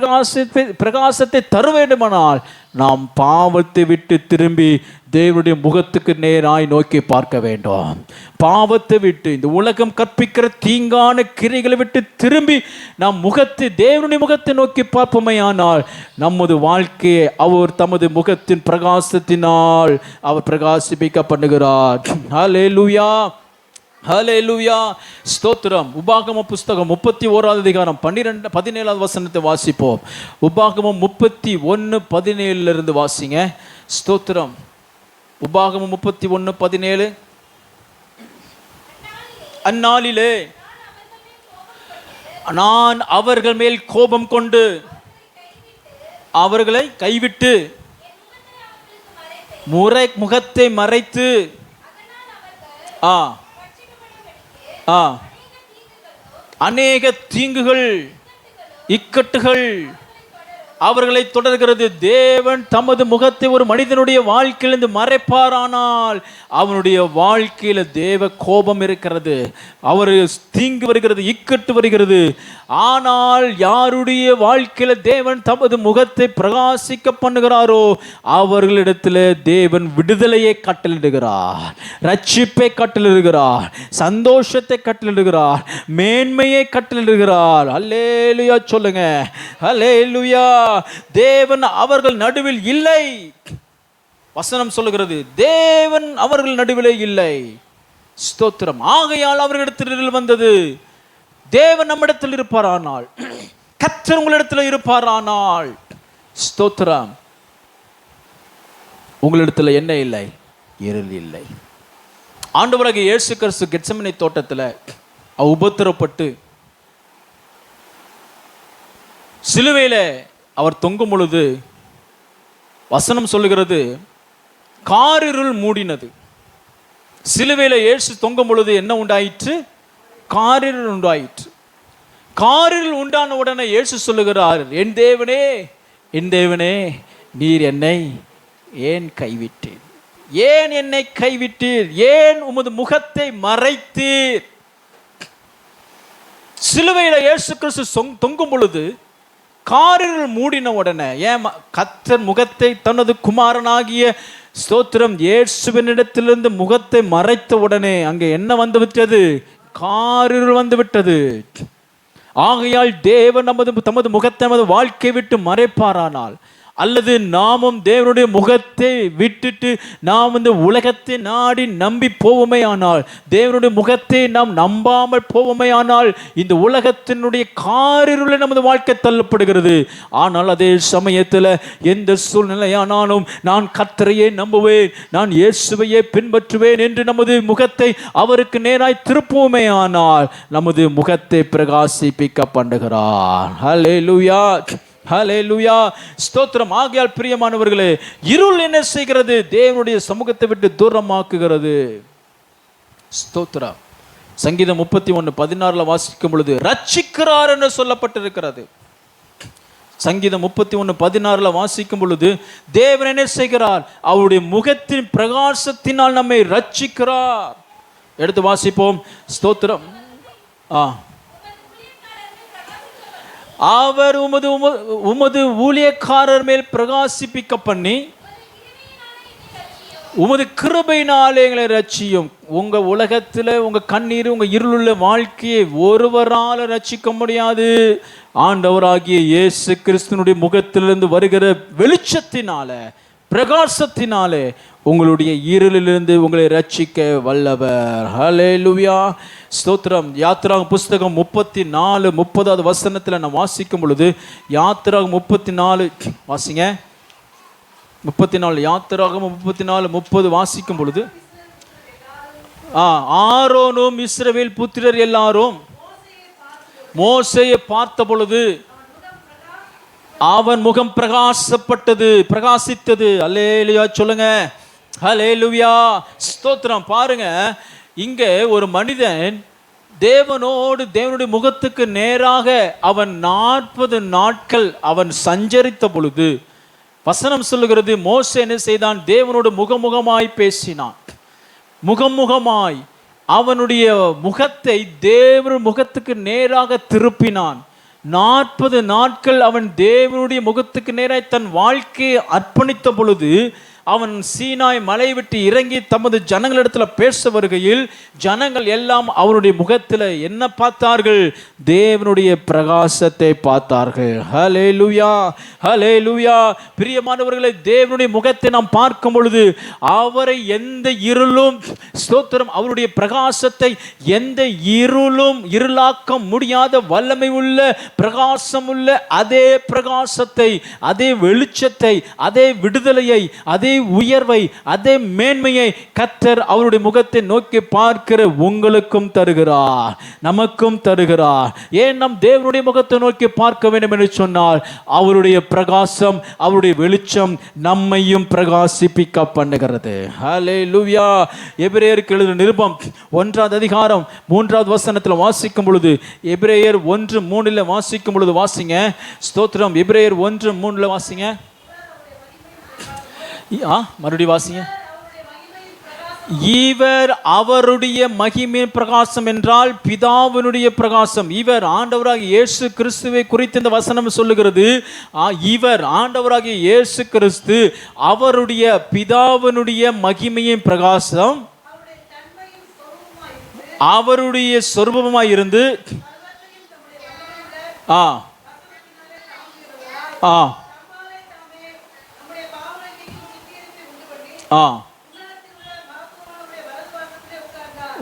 பிரகாசத்தை தர வேண்டுமானால் நாம் பாவத்தை விட்டு திரும்பி தேவனுடைய முகத்துக்கு நேராய் நோக்கி பார்க்க வேண்டும். பாவத்தை விட்டு, இந்த உலகம் கற்பிக்கிற தீங்கான கிரைகளை விட்டு திரும்பி நாம் தேவனுடைய முகத்தை நோக்கி பார்ப்போமையானால் நமது வாழ்க்கையை அவர் தமது முகத்தின் பிரகாசத்தினால் அவர் பிரகாசிப்பிக்க பண்ணுகிறார். ஹல்லேலூயா, ஹல்லேலூயா, ஸ்தோத்திரம். உபாகம புஸ்தகம் 31 அதிகாரம் 17 வசனத்தை வாசிப்போம். உபாகமம் 31:17 வாசிங்க. ஸ்தோத்திரம். உபாகமம் 31:17. அந்நாளிலே நான் அவர்கள் மேல் கோபம் கொண்டு அவர்களை கைவிட்டு முகத்தை மறைத்து அநேக தீங்குகள், இக்கட்டுகள் அவர்களை தொடர்கிறது. தேவன் தமது முகத்தை ஒரு மனிதனுடைய வாழ்க்கையிலிருந்து மறைப்பாரானால் அவனுடைய வாழ்க்கையில தேவ கோபம் இருக்கிறது, அவர் தீங்கு வருகிறது, இக்கட்டு வருகிறது. ஆனால் யாருடைய வாழ்க்கையில தேவன் தமது முகத்தை பிரகாசிக்க பண்ணுகிறாரோ அவர்களிடத்தில் தேவன் விடுதலையை கட்டளிடுகிறார், ரட்சிப்பை கட்டளிடுகிறார், சந்தோஷத்தை கட்டளிடுகிறார், மேன்மையை கட்டளிடுகிறார். அல்லேலூயா சொல்லுங்க, அல்லேலூயா. தேவன் அவர்கள் நடுவில் இல்லை. வசனம் சொல்லுகிறது, தேவன் அவர்கள் நடுவிலே இல்லை. ஸ்தோத்திரம். ஆகையால் அவர்களிடத்தில் வந்தது, தேவன் நம்மிடத்தில் இருப்பாரானால், கர்த்தர் உங்களிடத்தில் இருப்பாரானால், ஸ்தோத்திரம், உங்களிடத்துல என்ன இல்லை? இருள் இல்லை. ஆண்டவராகிய இயேசு கிறிஸ்து கெத்செமனே தோட்டத்தில் உபத்திரப்பட்டு சிலுவையில அவர் தொங்கும் பொழுது வசனம் சொல்லுகிறது, காரிருள் மூடினது. சிலுவையில இயேசு தொங்கும் பொழுது என்ன உண்டாயிற்று? காரிருள் உண்டாயிற்று. காரிருள் உண்டான உடனே இயேசு சொல்லுகிறார், என் தேவனே, என் தேவனே, நீர் என்னை ஏன் கைவிட்டீர்? ஏன் என்னை கைவிட்டீர்? ஏன் உமது முகத்தை மறைத்தீர்? சிலுவையில இயேசு கிறிஸ்து தொங்கும் பொழுது காரிருள் மூடின உடனே ஏன் கர்த்தர் முகத்தை தனது குமாரனாகிய ஸ்தோத்திரம் இயேசுவினிடத்திலிருந்து முகத்தை மறைத்த உடனே அங்கே என்ன வந்து விட்டது? காரிருள் வந்து விட்டது. ஆகையால் தேவன் தமது முகத்தை நமது வாழ்க்கை விட்டு மறைப்பாரானால், அல்லது நாமும் தேவனுடைய முகத்தை விட்டுட்டு நாம் உலகத்தை நாடி நம்பி போவோமே ஆனால், தேவனுடைய முகத்தை நாம் நம்பாமல் போவோமே ஆனால், இந்த உலகத்தினுடைய காரிருளை நமது வாழ்க்கை தள்ளப்படுகிறது. ஆனால் அதே சமயத்தில் எந்த சூழ்நிலையானாலும் நான் கர்த்தரையே நம்புவேன், நான் இயேசுவையே பின்பற்றுவேன் என்று நமது முகத்தை அவருக்கு நேராய் திருப்புவோமே ஆனால் நமது முகத்தை பிரகாசிப்பிக்க பண்ணுகிறார். ஹல்லேலூயா, ஹல்லேலூயா, ஸ்தோத்திரம். ஆகையால் பிரியமானவர்களே, இருள் என்ன செய்கிறது? தேவனுடைய சமூகத்தை விட்டு தூரமாக்குகிறது. ஸ்தோத்திரம். சங்கீதம் 31:16 வாசிக்கும் பொழுது ரட்சிக்கிறார் என்று சொல்லப்பட்டிருக்கிறது. சங்கீதம் 31:16 வாசிக்கும் பொழுது தேவன் என்ன செய்கிறார்? அவருடைய முகத்தின் பிரகாசத்தினால் நம்மை ரட்சிக்கிறார். எடுத்து வாசிப்போம். ஸ்தோத்திரம். அவர் உமது ஊழியக்காரர் மேல் பிரகாசிப்பிக்க பண்ணி உமது கிருபையினாலே எங்களை ரட்சியும். உங்க உலகத்தில் உங்க கண்ணீர், உங்க இருளுள்ள வாழ்க்கையை ஒருவரால் ரட்சிக்க முடியாது. ஆண்டவராகிய இயேசு கிறிஸ்துனுடைய முகத்திலிருந்து வருகிற வெளிச்சத்தினால, பிரகாசத்தினாலே உங்களுடைய இருளிலிருந்து உங்களை ரட்சிக்க வல்லவர். ஹல்லேலூயா, ஸ்தோத்திரம். யாத்திராகமம் புஸ்தகம் 34:30 வசனத்தில் நான் வாசிக்கும் பொழுது, யாத்திராகமம் 34 வாசிங்க. 34 யாத்திராகமம் 34:30 வாசிக்கும் பொழுது, ஆரோனும் இஸ்ரவேல் புத்திரர் எல்லாரும் மோசேயை பார்த்த பொழுது அவன் முகம் பிரகாசித்தது. அல்லேலூயா சொல்லுங்க. ஹல்லேலூயா, ஸ்தோத்திரம். பாருங்க, இங்கே ஒரு மனிதன் தேவனுடைய முகத்துக்கு நேராக அவன் 40 நாட்கள் அவன் சஞ்சரித்த பொழுது வசனம் சொல்லுகிறது, மோசே என்ன செய்தான்? தேவனோடு முகமுகமாய் பேசினான். முகமுகமாய் அவனுடைய முகத்தை தேவனுடைய முகத்துக்கு நேராக திருப்பினான். 40 நாட்கள் அவன் தேவனுடைய முகத்துக்கு நேராக தன் வாழ்க்கையை அர்ப்பணித்த பொழுது அவன் சீனாய் மலை விட்டு இறங்கி தமது ஜனங்களிடத்தில் பேச வருகையில் ஜனங்கள் எல்லாம் அவனுடைய முகத்தில் என்ன பார்த்தார்கள்? தேவனுடைய பிரகாசத்தை பார்த்தார்கள். ஹல்லேலூயா, ஹல்லேலூயா. பிரியமானவர்களே, தேவனுடைய முகத்தை நாம் பார்க்கும் பொழுது அவரை எந்த இருளும், ஸ்தோத்திரம், அவருடைய பிரகாசத்தை எந்த இருளும் இருளாக்க முடியாத வல்லமை உள்ள பிரகாசம் உள்ள அதே பிரகாசத்தை, அதே வெளிச்சத்தை, அதே விடுதலையை, அதே உயர்வை, அதே மேன்மையை கர்த்தர் அவருடைய முகத்தை நோக்கி பார்க்கிற உங்களுக்கும் தருகிறார், நமக்கும் தருகிறார். ஏன் நம் தேவனுடைய முகத்தை நோக்கி பார்க்க வேண்டும் என்று சொன்னால், அவருடைய பிரகாசம், அவருடைய வெளிச்சம் நம்மையும் பிரகாசிப்பிக்க பண்ணுகிறது. ஹல்லேலூயா. எபிரேயருக்கு எழுதின நிருபம் 1 அதிகாரம் 3 வசனத்தில் வாசிக்கும் பொழுது, எபிரேயர் 1:3 வாசிக்கும் பொழுது வாசிங்க. ஸ்தோத்திரம். எபிரேயர் 1:3 வாசிங்க. மறுபடியும் வாசிங்க. இவர் அவருடைய மகிமை பிரகாசம் என்றால் பிதாவினுடைய பிரகாசம். இவர் ஆண்டவராகிய இயேசு கிறிஸ்துவை குறித்து இந்த வசனம் சொல்லுகிறது. இவர் ஆண்டவராகிய இயேசு கிறிஸ்து அவருடைய பிதாவினுடைய மகிமையின் பிரகாசம், அவருடைய சொரூபமாய் இருந்து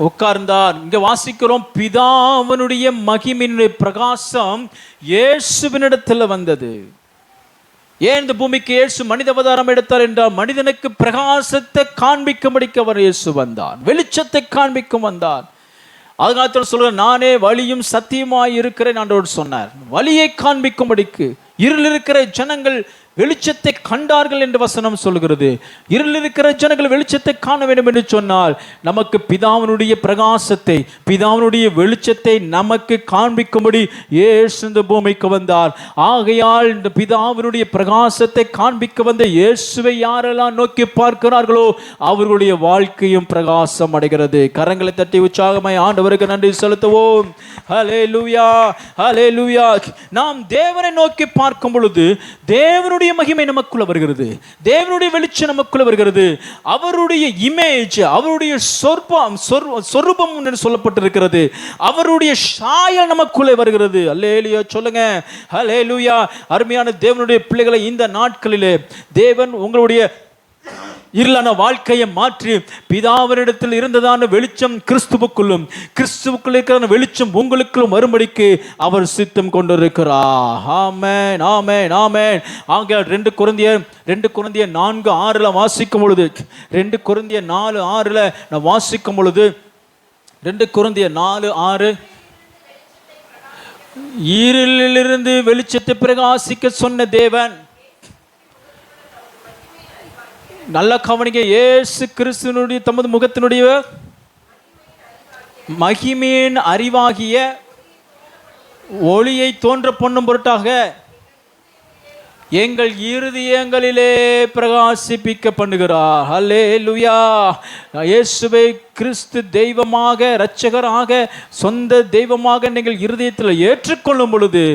உட்கார்ந்தார். இங்க வாசிக்கிறோம், பிதாவினுடைய மகிமையினுடைய பிரகாசம் இயேசுவினிடத்தில் வந்தது. ஏன் இந்த பூமிக்கு இயேசு மனித அவதாரம் எடுத்தார் என்றால் மனிதனுக்கு பிரகாசத்தை காண்பிக்கும்படிக்கு அவர் இயேசு வந்தார், வெளிச்சத்தை காண்பிக்கும் வந்தார். அதனால சொல்ற நானே வழியும் சத்தியமாய் இருக்கிறேன் ஆண்டவர் சொன்னார். வழியை காண்பிக்கும்படிக்கு இருள் இருக்கிற ஜனங்கள் வெளிச்சத்தை கண்டார்கள் என்று வசனம் சொல்கிறது. இருள் இருக்கிற ஜனங்கள் வெளிச்சத்தை காண வேண்டும் என்று சொன்னால் நமக்கு பிதாவினுடைய பிரகாசத்தை, பிதாவினுடைய வெளிச்சத்தை நமக்கு காண்பிக்கும்படி இயேசு இந்த பூமிக்கு வந்தார். ஆகையால் இந்த பிதாவினுடைய பிரகாசத்தை காண்பிக்க வந்த இயேசுவை யாரெல்லாம் நோக்கி பார்க்கிறார்களோ அவர்களுடைய வாழ்க்கையும் பிரகாசம் அடைகிறது. கரங்களை தட்டி உற்சாகமாய் ஆண்டவருக்கு நன்றி செலுத்துவோம். ஹல்லேலூயா, ஹல்லேலூயா. நாம் தேவனை நோக்கி பார்க்கும் பொழுது தேவனுடைய மகிமை நமக்குள்ள வருகிறது, தேவனுடைய வெளிச்சம் நமக்குள்ள வருகிறது. அவருடைய இமேஜ், அவருடைய சொரூபம் என்று சொல்லப்பட்டிருக்கிறது, அவருடைய சாயல் நமக்குள்ளே வருகிறது. அல்லேலூயா சொல்லுங்க, ஹல்லேலூயா. அருமையான தேவனுடைய பிள்ளைகளை, இந்த நாட்களிலே தேவன் உங்களுடைய இருளான வாழ்க்கையை மாற்றி பிதாவினிடத்தில் இருந்ததான வெளிச்சம் கிறிஸ்துவுக்குள்ளும், கிறிஸ்துவுக்குள் இருக்கிற வெளிச்சம் உங்களுக்குள்ளும் வரும்படிக்கு அவர் சித்தம் கொண்டிருக்கிறார். ஆமென், ஆமென், ஆமென். ஆக 2 கொரிந்தியர் 4:6 வாசிக்கும் பொழுது, 2 கொரிந்தியர் 4:6 நான் வாசிக்கும் பொழுது, 2 கொரிந்தியர் 4:6 இருளிலிருந்து வெளிச்சத்தை பிரகாசிக்க சொன்ன தேவன், நல்ல கவனிங்க, இயேசு கிறிஸ்துவினுடைய தமது முகத்தினுடைய மகிமையின் அறிவாகிய ஒளியை தோன்ற பண்ணும் பொருட்டாக எங்கள் இருதயங்களிலே பிரகாசிப்பிக்க பண்ணுகிறார். ஹல்லேலூயா. இயேசுவை கிறிஸ்து தெய்வமாக, இரட்சகராக, சொந்த தெய்வமாக நீங்கள் இருதயத்தில் ஏற்றுக்கொள்ளும் பொழுது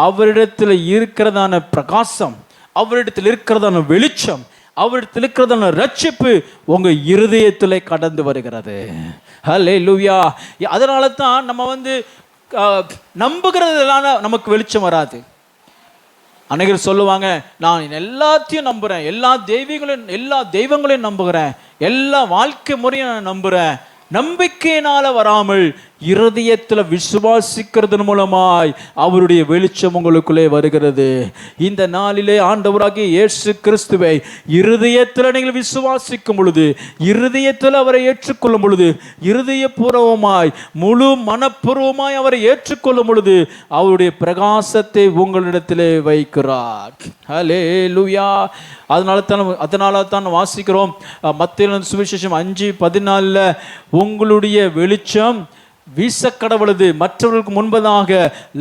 அவரிடத்தில் இருக்கிறதான பிரகாசம், அவரிடத்தில் இருக்கிறதான வெளிச்சம், அவரிடத்தில் இருக்கிறதான ரட்சிப்பு உங்க இருதயத்திலே கடந்து வருகிறது. ஹல்லேலூயா. அதனால தான் நம்ம நம்புகிறதுனால நமக்கு வெளிச்சம் வராது. அநேகர் சொல்லுவாங்க, நான் எல்லாத்தையும் நம்புறேன், எல்லா தெய்வங்களையும் நம்புகிறேன், எல்லா வாழ்க்கை முறையும் நான் நம்புறேன். நம்பிக்கையினால வராமல் இருதயத்தில் விசுவாசிக்கிறதன் மூலமாய் அவருடைய வெளிச்சம் உங்களுக்குள்ளே வருகிறது. இந்த நாளிலே ஆண்டவராகிய இயேசு கிறிஸ்துவை இருதயத்தில் நீங்கள் விசுவாசிக்கும் பொழுது, இருதயத்தில் அவரை ஏற்றுக்கொள்ளும் பொழுது, இருதயபூர்வமாய் முழு மனப்பூர்வமாய் அவரை ஏற்றுக்கொள்ளும் பொழுது அவருடைய பிரகாசத்தை உங்களிடத்திலே வைக்கிறார். ஹல்லேலூயா. அதனால தான் வாசிக்கிறோம் மத்தேயு சுவிசேஷம் 5:14 உங்களுடைய வெளிச்சம் வீச கடவுளது மற்றவர்களுக்கு முன்பதாக,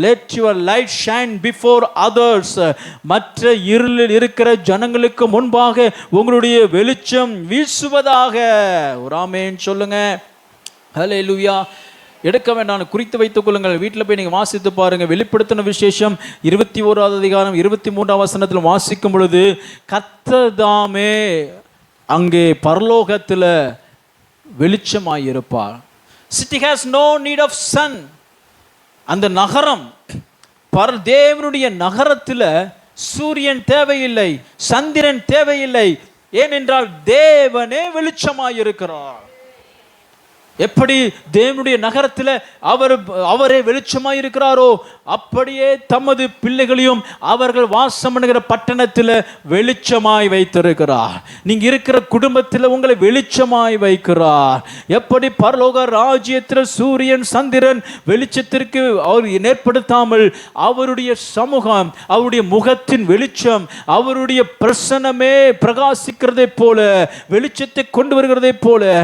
let your light shine before others, மற்ற இருளில் இருக்கிற ஜனங்களுக்கு முன்பாக உங்களுடைய வெளிச்சம் வீசுவதாக. ஒரு ஆமென் சொல்லுங்க. ஹல்லேலூயா. எடுக்க வேண்டாம், குறித்து வைத்துக் கொள்ளுங்கள். வீட்டில் போய் நீங்கள் வாசித்து பாருங்கள். வெளிப்படுத்தின விசேஷம் 21வது அதிகாரம் 23ஆம் வசனத்தில் வாசிக்கும் பொழுது கர்த்தர் தாமே அங்கே பரலோகத்தில் வெளிச்சமாயிருப்பார். City has no need of sun. அந்த நகரம், தேவனுடைய நகரத்தில் சூரியன் தேவையில்லை, சந்திரன் தேவையில்லை. ஏனென்றால் தேவனே வெளிச்சமாயிருக்கிறார். எப்படி தேவனுடைய நகரத்தில் அவரே வெளிச்சமாய் இருக்கிறாரோ அப்படியே தமது பிள்ளைகளையும் அவர்கள் வாசம் பண்ணுகிற பட்டணத்தில் வெளிச்சமாய் வைத்திருக்கிறார். நீங்க இருக்கிற குடும்பத்தில் உங்களை வெளிச்சமாய் வைக்கிறார். எப்படி பரலோக ராஜ்யத்தில் சூரியன் சந்திரன் வெளிச்சத்திற்கு அவர் ஏற்படுத்தாமல் அவருடைய சமூகம், அவருடைய முகத்தின் வெளிச்சம், அவருடைய பிரசன்னமே பிரகாசிக்கிறதை போல, வெளிச்சத்தை கொண்டு வருகிறதை போல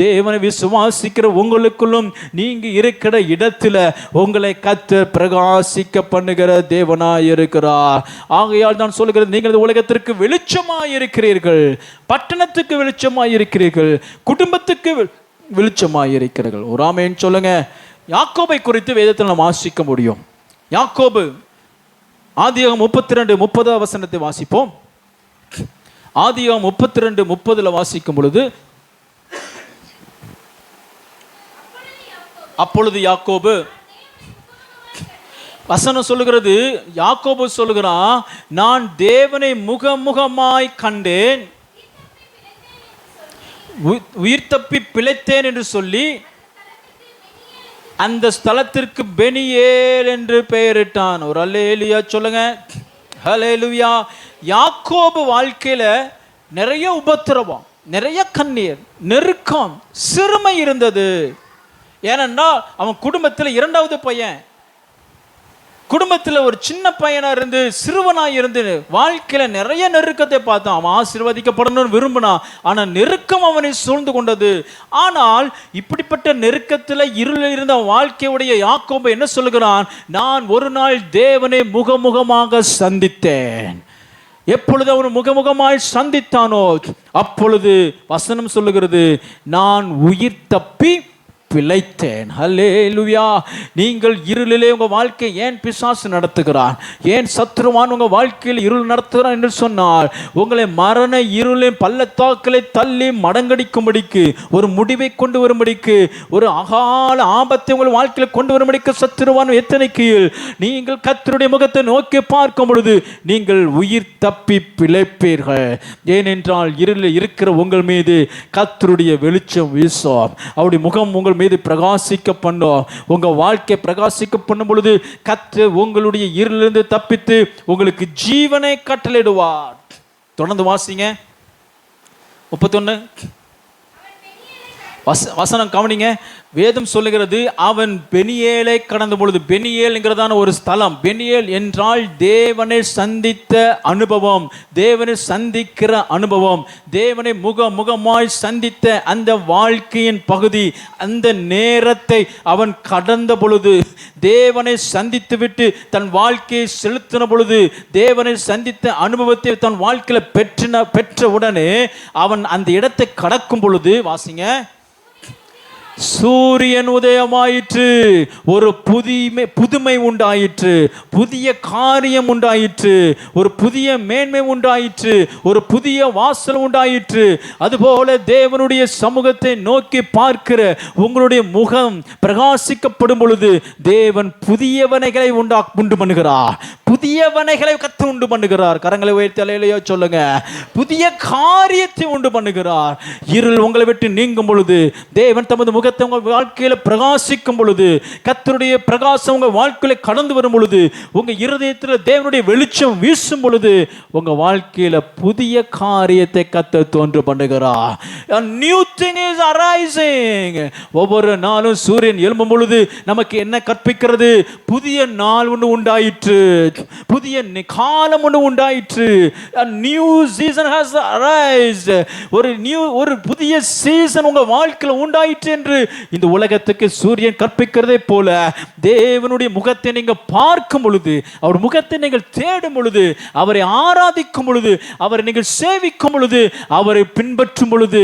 தேவனை விசுவாசி உங்களுக்குள்ளும் நீங்க இருக்கிற இடத்துல உங்களை கர்த்தர் பிரகாசிக்க பண்ணுகிற தேவனாய் இருக்கிறார். ஆகையால் நான் சொல்லுகிறேன், நீங்கள் உலகத்திற்கு வெளிச்சமாய் இருக்கிறீர்கள், பட்டணத்துக்கு வெளிச்சமாய் இருக்கிறீர்கள், குடும்பத்துக்கு வெளிச்சமாய் இருக்கிறீர்கள். ஒரு ஆமென் சொல்லுங்க. யாக்கோபை குறித்து வேதத்தில் நாம் வாசிக்க முடியும். யாக்கோபு ஆதியாகமம் 32:30 வசனத்தை வாசிப்போம். ஆதியாகமம் 32:30 வாசிக்கும் பொழுது, அப்பொழுது யாக்கோபு, வசனம் சொல்லுகிறது, யாக்கோபு சொல்லுகிறான், நான் தேவனை முகமுகமாய் கண்டேன், உயிர் தப்பி பிழைத்தேன் என்று சொல்லி அந்த ஸ்தலத்திற்கு பெனியேல் என்று பெயரிட்டான். ஒரு அல்லேலூயா சொல்லுங்க. ஹல்லேலூயா. யாக்கோபு வாழ்க்கையில நிறைய உபத்திரவம், நிறைய கண்ணீர், நெருக்கம், சிறுமை இருந்தது. ஏனென்றால் அவன் குடும்பத்தில் இரண்டாவது பையன், குடும்பத்தில் ஒரு சின்ன பையனா இருந்து சிறுவனாய் இருந்து வாழ்க்கையில நிறைய நெருக்கத்தை பார்த்தான். அவன் ஆசீர்வதிக்கப்படணும்னு விரும்பினான், ஆனா நெருக்கம் அவனை சூழ்ந்து கொண்டது. ஆனால் இப்படிப்பட்ட நெருக்கத்தில் இருளில் இருந்த வாழ்க்கையுடைய யாக்கோபு என்ன சொல்லுகிறான்? நான் ஒரு நாள் தேவனை முகமுகமாக சந்தித்தேன். எப்பொழுது அவன் முகமுகமாய் சந்தித்தானோ அப்பொழுது வசனம் சொல்லுகிறது, நான் உயிர் தப்பி பிழைத்தேன். ஹல்லேலூயா. நீங்கள் இருளிலே உங்கள் வாழ்க்கை ஏன் பிசாசு நடத்துகிறான், ஏன் சத்ருவான் உங்கள் வாழ்க்கையில் இருள் நடத்துகிறான் என்று சொன்னால், உங்களை மரண இருளின் பள்ளத்தாக்களை தள்ளி மடங்கடிக்கும்படிக்கு, ஒரு முடிவை கொண்டு வரும்படிக்கு, ஒரு அகால ஆபத்தை உங்கள் வாழ்க்கையில் கொண்டு வரும்படிக்கு சத்ருவான் எத்தனை கீழ். நீங்கள் கர்த்தருடைய முகத்தை நோக்கி பார்க்கும் பொழுது நீங்கள் உயிர் தப்பி பிழைப்பீர்கள். ஏனென்றால் இருளில் இருக்கிற உங்கள் மீது கர்த்தருடைய வெளிச்சம் வீசும். அவருடைய முகம் உங்கள் மீது பிரகாசிக்க பண்ணும். உங்க வாழ்க்கை பிரகாசிக்க பண்ணும் பொழுது கர்த்தர் உங்களுடைய இருளிலிருந்து தப்பித்து உங்களுக்கு ஜீவனை கட்டளையிடுவார். தொடர்ந்து வாசிங்க 31 வசனம் கவனிங்க. வேதம் சொல்லுகிறது, அவன் பெனியேலை கடந்த பொழுது, பெனியேல் என்கிறதான ஒரு ஸ்தலம். பெனியேல் என்றால் தேவனை சந்தித்த அனுபவம், தேவனை சந்திக்கிற அனுபவம், தேவனை முகமாய் சந்தித்த அந்த வாழ்க்கையின் பகுதி. அந்த நேரத்தை அவன் கடந்த பொழுது, தேவனை சந்தித்து விட்டு தன் வாழ்க்கையை செலுத்தின பொழுது, தேவனை சந்தித்த அனுபவத்தை தன் வாழ்க்கையில் பெற்ற உடனே அவன் அந்த இடத்தை கடக்கும் பொழுது வாசிங்க, சூரியன் உதயமாயிற்று, ஒரு புதுமை உண்டாயிற்று, புதிய காரியம் உண்டாயிற்று, ஒரு புதிய மேன்மை உண்டாயிற்று, ஒரு புதிய வாசல் உண்டாயிற்று. அதுபோல தேவனுடைய சமூகத்தை நோக்கி பார்க்கிற உங்களுடைய முகம் பிரகாசிக்கப்படும் பொழுது தேவன் புதியவனைகளை உண்டு பண்ணுகிறார். புதியவனைகளை கத்து உண்டு பண்ணுகிறார். கரங்களை உயர்த்தி அல்லேலூயா சொல்லுங்க. புதிய காரியத்தை உண்டு பண்ணுகிறார். இருள் உங்களை விட்டு நீங்கும் பொழுது, தேவன் தமது முகத்தை உங்கள் வாழ்க்கையில பிரகாசிக்கும் பொழுது, கர்த்தருடைய பிரகாசம் உங்க வாழ்க்கையில கடந்து வரும் பொழுது, உங்க இருதயத்தில் தேவனுடைய வெளிச்சம் வீசும் பொழுது உங்க வாழ்க்கையில புதிய காரியத்தை கர்த்தர் தோன்று பண்ணுகிறார். A new thing is arising. ஒவ்வொரு நாளும் சூரியன் எழும்பும் பொழுது நமக்கு என்ன கற்பிக்கிறது? புதிய நாள் ஒன்று உண்டாயிற்று, புதிய காலம் ஒன்று உண்டாயிற்று. A new season has arisen. ஒரு புதிய சீசன் உங்க வாழ்க்கையில் உண்டாயிற்று என்று இந்த உலகத்துக்கு சூரியன் கற்பிக்கிறதே போல தேவனுடைய முகத்தை நீங்கள் பார்க்கும் பொழுது, அவர் முகத்தை நீங்கள் தேடும் பொழுது, அவரை ஆராதிக்கும் பொழுது, அவரை நீங்கள் சேவிக்கும் பொழுது, அவரை பின்பற்றும் பொழுது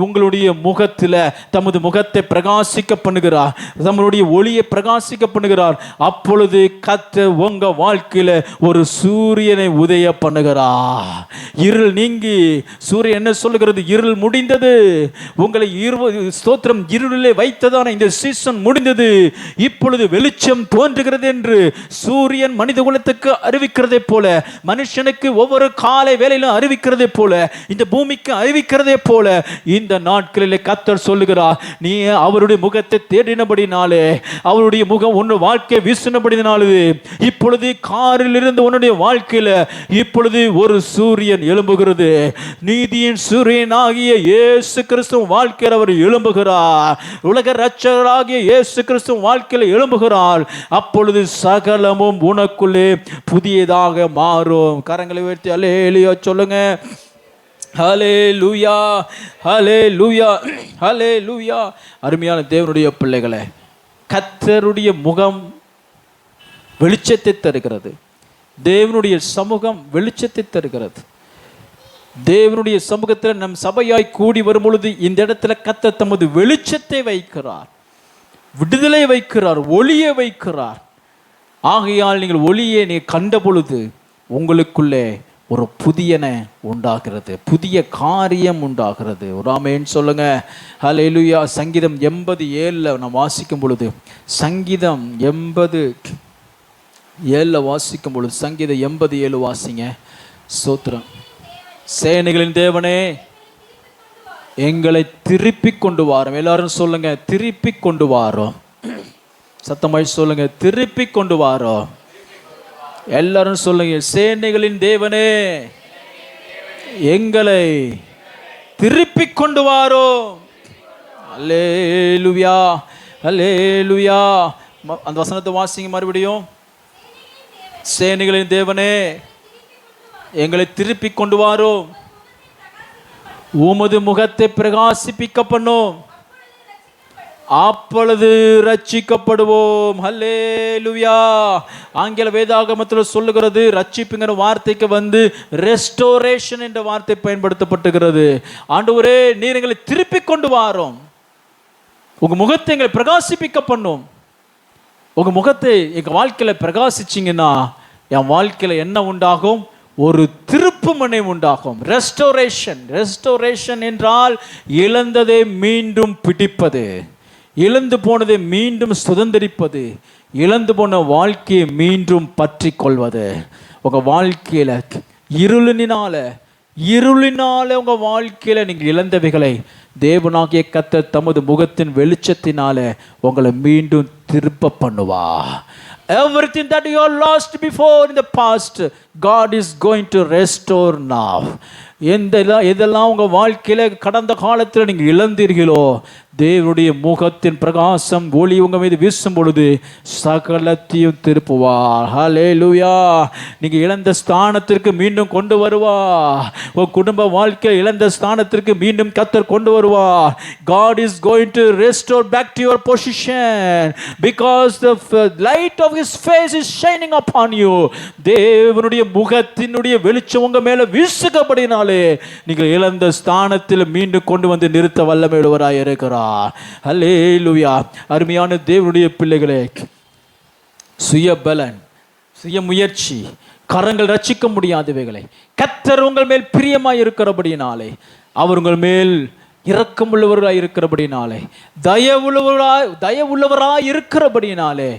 உங்களுடைய முகத்தில் தமது முகத்தை பிரகாசிக்க பண்ணுகிறார், தம்முடைய ஒளியை பிரகாசிக்க பண்ணுகிறார். அப்பொழுது கர்த்தர் உங்க வாழ்க்கையில் ஒரு சூரியனை உதய பண்ணுகிறார். இருள் நீங்கி சூரியன் என்ன சொல்லுகிறது? இருள் முடிந்தது, உங்களை ஸ்தோத்திரம் இருளிலே வைத்ததான இந்த சீசன் முடிந்தது, இப்பொழுது வெளிச்சம் தோன்றுகிறது என்று சூரியன் மனித குலத்துக்கு அறிவிக்கிறதே போல, மனுஷனுக்கு ஒவ்வொரு காலை வேளையிலும் அறிவிக்கிறதே போல, இந்த பூமிக்கு அறிவிக்கிறதே போல இந்த நாட்களிலே கர்த்தர் சொல்லுகிறார், நீ அவருடைய முகத்தை தேடினபடினாலே, அவருடைய முகம் உன் வாழ்க்கை வீசினபடினாலே, இப்பொழுது காரில் இருந்து உன்னுடைய வாழ்க்கையில இப்பொழுது ஒரு சூரியன் எழும்புகிறது. நீதியின் சூரியன் ஆகிய இயேசு கிறிஸ்து வாழ்க்கையில் அவர் எழும்புகிறார். உலக இரட்சகராகிய இயேசு கிறிஸ்து வாழ்க்கையில் எழும்புகிறார். அப்பொழுது சகலமும் உனக்குள்ளே புதியதாக மாறும். கரங்களை உயர்த்தி அல்லேலூயா சொல்லுங்க. ஹல்லேலூயா, ஹல்லேலூயா, ஹல்லேலூயா. அருமையான தேவனுடைய பிள்ளைகளே, கர்த்தருடைய முகம் வெளிச்சத்தை தருகிறது. தேவனுடைய சமூகம் வெளிச்சத்தை தருகிறது. தேவனுடைய சமூகத்தில் நம் சபையாய் கூடி வரும் பொழுது இந்த இடத்துல கர்த்தர் தமது வெளிச்சத்தை வைக்கிறார், விடுதலை வைக்கிறார், ஒளியை வைக்கிறார். ஆகையால் நீங்கள் ஒளியை நீ கண்ட பொழுது உங்களுக்குள்ளே ஒரு புதியன உண்டாகிறது, புதிய காரியம் உண்டாகிறது. ஒரு ஆமென் சொல்லுங்க. ஹல்லேலூயா. சங்கீதம் 87 நாம் வாசிக்கும் பொழுது, சங்கீதம் 87 வாசிக்கும் பொழுது, சங்கீதம் 87 வாசிங்க. ஸ்தோத்திரம். சேனைகளின் தேவனே எங்களை திருப்பி கொண்டு வாரும். எல்லாரும் சொல்லுங்க, திருப்பி கொண்டு வாரோம். சத்தமாய் சொல்லுங்க, திருப்பி கொண்டு வாரோம். எல்லாரும் சொல்லுங்க, சேனைகளின் தேவனே எங்களை திருப்பிக் கொண்டு வாரும். அல்லேலூயா, அல்லேலூயா. அந்த வசனத்தை வாசிங்க மறுபடியும். சேனைகளின் தேவனே, எங்களை திருப்பி கொண்டு வாரும், உமது முகத்தை பிரகாசிப்பிக்க பண்ணும், அப்பொழுது ரட்சிக்கப்படுவோம். ஹல்லேலூயா. ஆங்கில வேதாகமத்தில் சொல்லுகிறது, ரட்சிப்புங்கிற வார்த்தைக்கு ரெஸ்டோரேஷன் என்ற வார்த்தை பயன்படுத்தப்பட்டுகிறது. ஆண்டவரே, நீர் எங்களை திருப்பி கொண்டு வாரும், உங்க முகத்தை எங்களை பிரகாசிப்பிக்க பண்ணும். உங்க முகத்தை எங்க வாழ்க்கையில பிரகாசிச்சிங்கன்னா என் வாழ்க்கையில என்ன உண்டாகும்? ஒரு திருப்புமுனை உண்டாகும். ரெஸ்டோரேஷன். ரெஸ்டோரேஷன் என்றால் இழந்ததை மீண்டும் பிடிப்பது, இழந்து போனதை மீண்டும் சுதந்திரிப்பது, இழந்து போன வாழ்க்கையை மீண்டும் பற்றி கொள்வது. உங்க வாழ்க்கையில இருளினால உங்க வாழ்க்கையில நீங்க இழந்தவைகளை தேவனாகிய கர்த்தர் தமது முகத்தின் வெளிச்சத்தினால உங்களை மீண்டும் திருப்ப பண்ணுவா. Everything that you have lost before in the past, God is going to restore now. எதெல்லாம் உங்க வாழ்க்கையில கடந்த காலத்தில் நீங்க இழந்தீர்களோ, தேவனுடைய முகத்தின் பிரகாசம் ஒளி உங்க மீது வீசும் பொழுது சகலத்தையும் திருப்புவார். ஹல்லேலூயா. நீங்க இழந்த ஸ்தானத்திற்கு மீண்டும் கொண்டு வருவார். உங்க குடும்ப வாழ்க்கை இழந்த ஸ்தானத்திற்கு மீண்டும் கர்த்தர் கொண்டு வருவார். God is going to restore back to your position because the light of his face is shining upon you. தேவனுடைய முகத்தினுடைய வெளிச்சம் உங்க மேல வீசுகிறபடினாலே நீங்கள் இழந்த ஸ்தானத்தில் மீண்டும் கொண்டு வந்து நிறுத்த வல்லமையுள்ளவராய் இருக்கிறார். ஹல்லேலூயா. அருமையான தேவனுடைய பிள்ளைகளே, சுய பலன், சுய முயற்சி, கரங்கள் ரட்சிக்க முடியாதவைகளை கர்த்தர் உங்கள் மேல் பிரியமாய் இருக்கிறபடினாலே, அவர் உங்கள் மேல் இரக்கமுள்ளவராய் இருக்கிறபடினாலே, தயவுள்ளவராய் இருக்கிறபடினாலே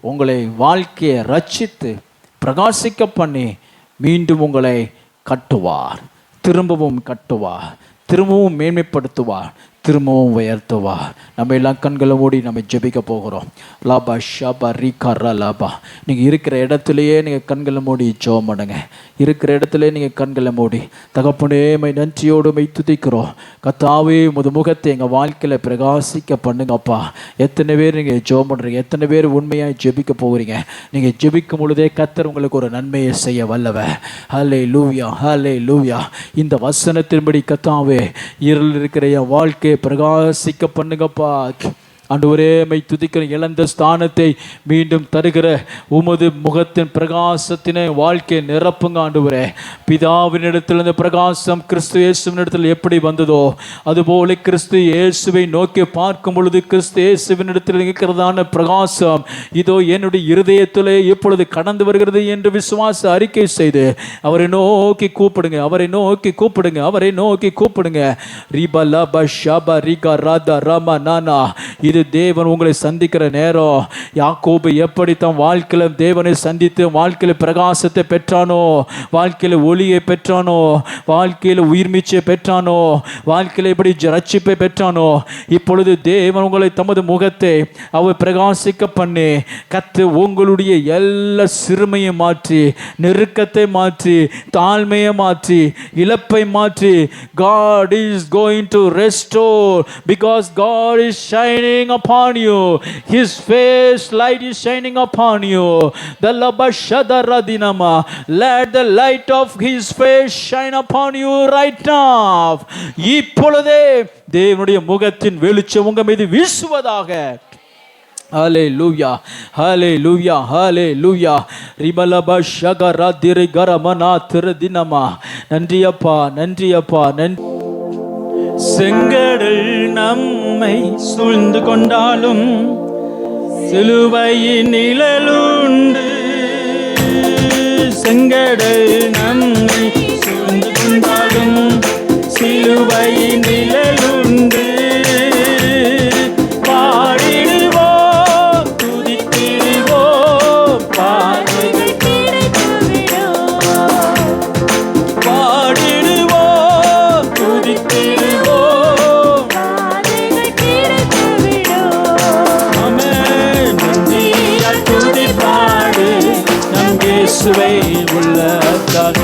உங்களை வாழ்க்கையை ரட்சித்து பிரகாசிக்க பண்ணி மீண்டும் உங்களை கட்டுவார், திரும்பவும் கட்டுவார், திரும்பவும் மேன்மைப்படுத்துவார், திரும்பவும் உயர்த்துவார். நம்ம எல்லாம் கண்களை மூடி நம்ம ஜெபிக்க போகிறோம். லாபா ஷாபா ரீகாரா லாபா. நீங்கள் இருக்கிற இடத்துலையே நீங்கள் கண்களை மூடி ஜெபம் பண்ணுங்க. இருக்கிற இடத்துல நீங்கள் கண்களை மூடி, தகப்பனே மை நன்றியோடு மை துதிக்கிறோம். கர்த்தாவே, உமது முகத்தை எங்கள் வாழ்க்கையில் பிரகாசிக்க பண்ணுங்கப்பா. எத்தனை பேர் நீங்கள் ஜெபம் பண்ணுறீங்க? எத்தனை பேர் உண்மையாக ஜெபிக்க போகிறீங்க? நீங்கள் ஜெபிக்கும் பொழுதே கர்த்தர் உங்களுக்கு ஒரு நன்மையை செய்ய வல்லவர். ஹல்லேலூயா, ஹல்லேலூயா. இந்த வசனத்தின்படி கர்த்தாவே, இருள் இருக்கிற என் வாழ்க்கை பிரகாசிக்க பண்ணுங்கப்பா. ஆண்டவரே, மை துதிக்கிற இழந்த ஸ்தானத்தை மீண்டும் தருகிற உமது முகத்தின் பிரகாசத்தினை வாழ்க்கையை நிரப்புங்க ஆண்டவரே. பிதாவினிடத்தில் இந்த பிரகாசம் கிறிஸ்து இயேசுவினிடத்தில் எப்படி வந்ததோ அதுபோல கிறிஸ்து இயேசுவை நோக்கி பார்க்கும் பொழுது கிறிஸ்து இயேசுவினிடத்தில் இருக்கிறதான பிரகாசம் இதோ என்னுடைய இருதயத்திலே இப்பொழுது கடந்து வருகிறது என்று விசுவாச அறிக்கை செய்து அவரை நோக்கி கூப்பிடுங்க, அவரை நோக்கி கூப்பிடுங்க, அவரை நோக்கி கூப்பிடுங்க. ரிபா லபா ஷபா ரிகா ராதா ராமா நானா. இது தேவன் உங்களை சந்திக்கிற நேரம். யாக்கோபு எப்படி தன் வாழ்க்கையில் தேவனை சந்தித்து வாழ்க்கையில் பிரகாசத்தை பெற்றானோ, வாழ்க்கையில் ஒளியை பெற்றானோ, வாழ்க்கையில் உயிர்மீச்சை பெற்றானோ, வாழ்க்கையில் எப்படி ரட்சிப்பை பெற்றானோ, இப்பொழுது தேவன் உங்களை தமது முகத்தை அவர் பிரகாசிக்க பண்ணி கத்து உங்களுடைய எல்லா சிறுமையை மாற்றி, நெருக்கத்தை மாற்றி, தாழ்மையை மாற்றி, இழப்பை மாற்றி, God is going to restore because God is shining upon you. His face light is shining upon you. The labashadaradinama. Let the light of his face shine upon you right now. இப்பொழுதே தேவனுடைய முகத்தின் வெளிச்சம் உங்க மீது வீசுவதாக. ஹல்லேலூயா, ஹல்லேலூயா, ஹல்லேலூயா. ரிபலப ஷகரா திரை கரமனா திருதினமா. நன்றி அப்பா, நன்றி அப்பா, நன்றி. செங்கடல் நம்மை சூழ்ந்து கொண்டாலும் சிலுவையின் நிழலுண்டு. செங்கடல் நம்மை சூழ்ந்து கொண்டாலும் சிலுவையின் நிழலுண்டு. பாடிடுவோம், துதித்திடுவோம், பாதைகள் பாடிடுவோம், துதித்திடுவோம். இயேசுவை உள்ளத்தால்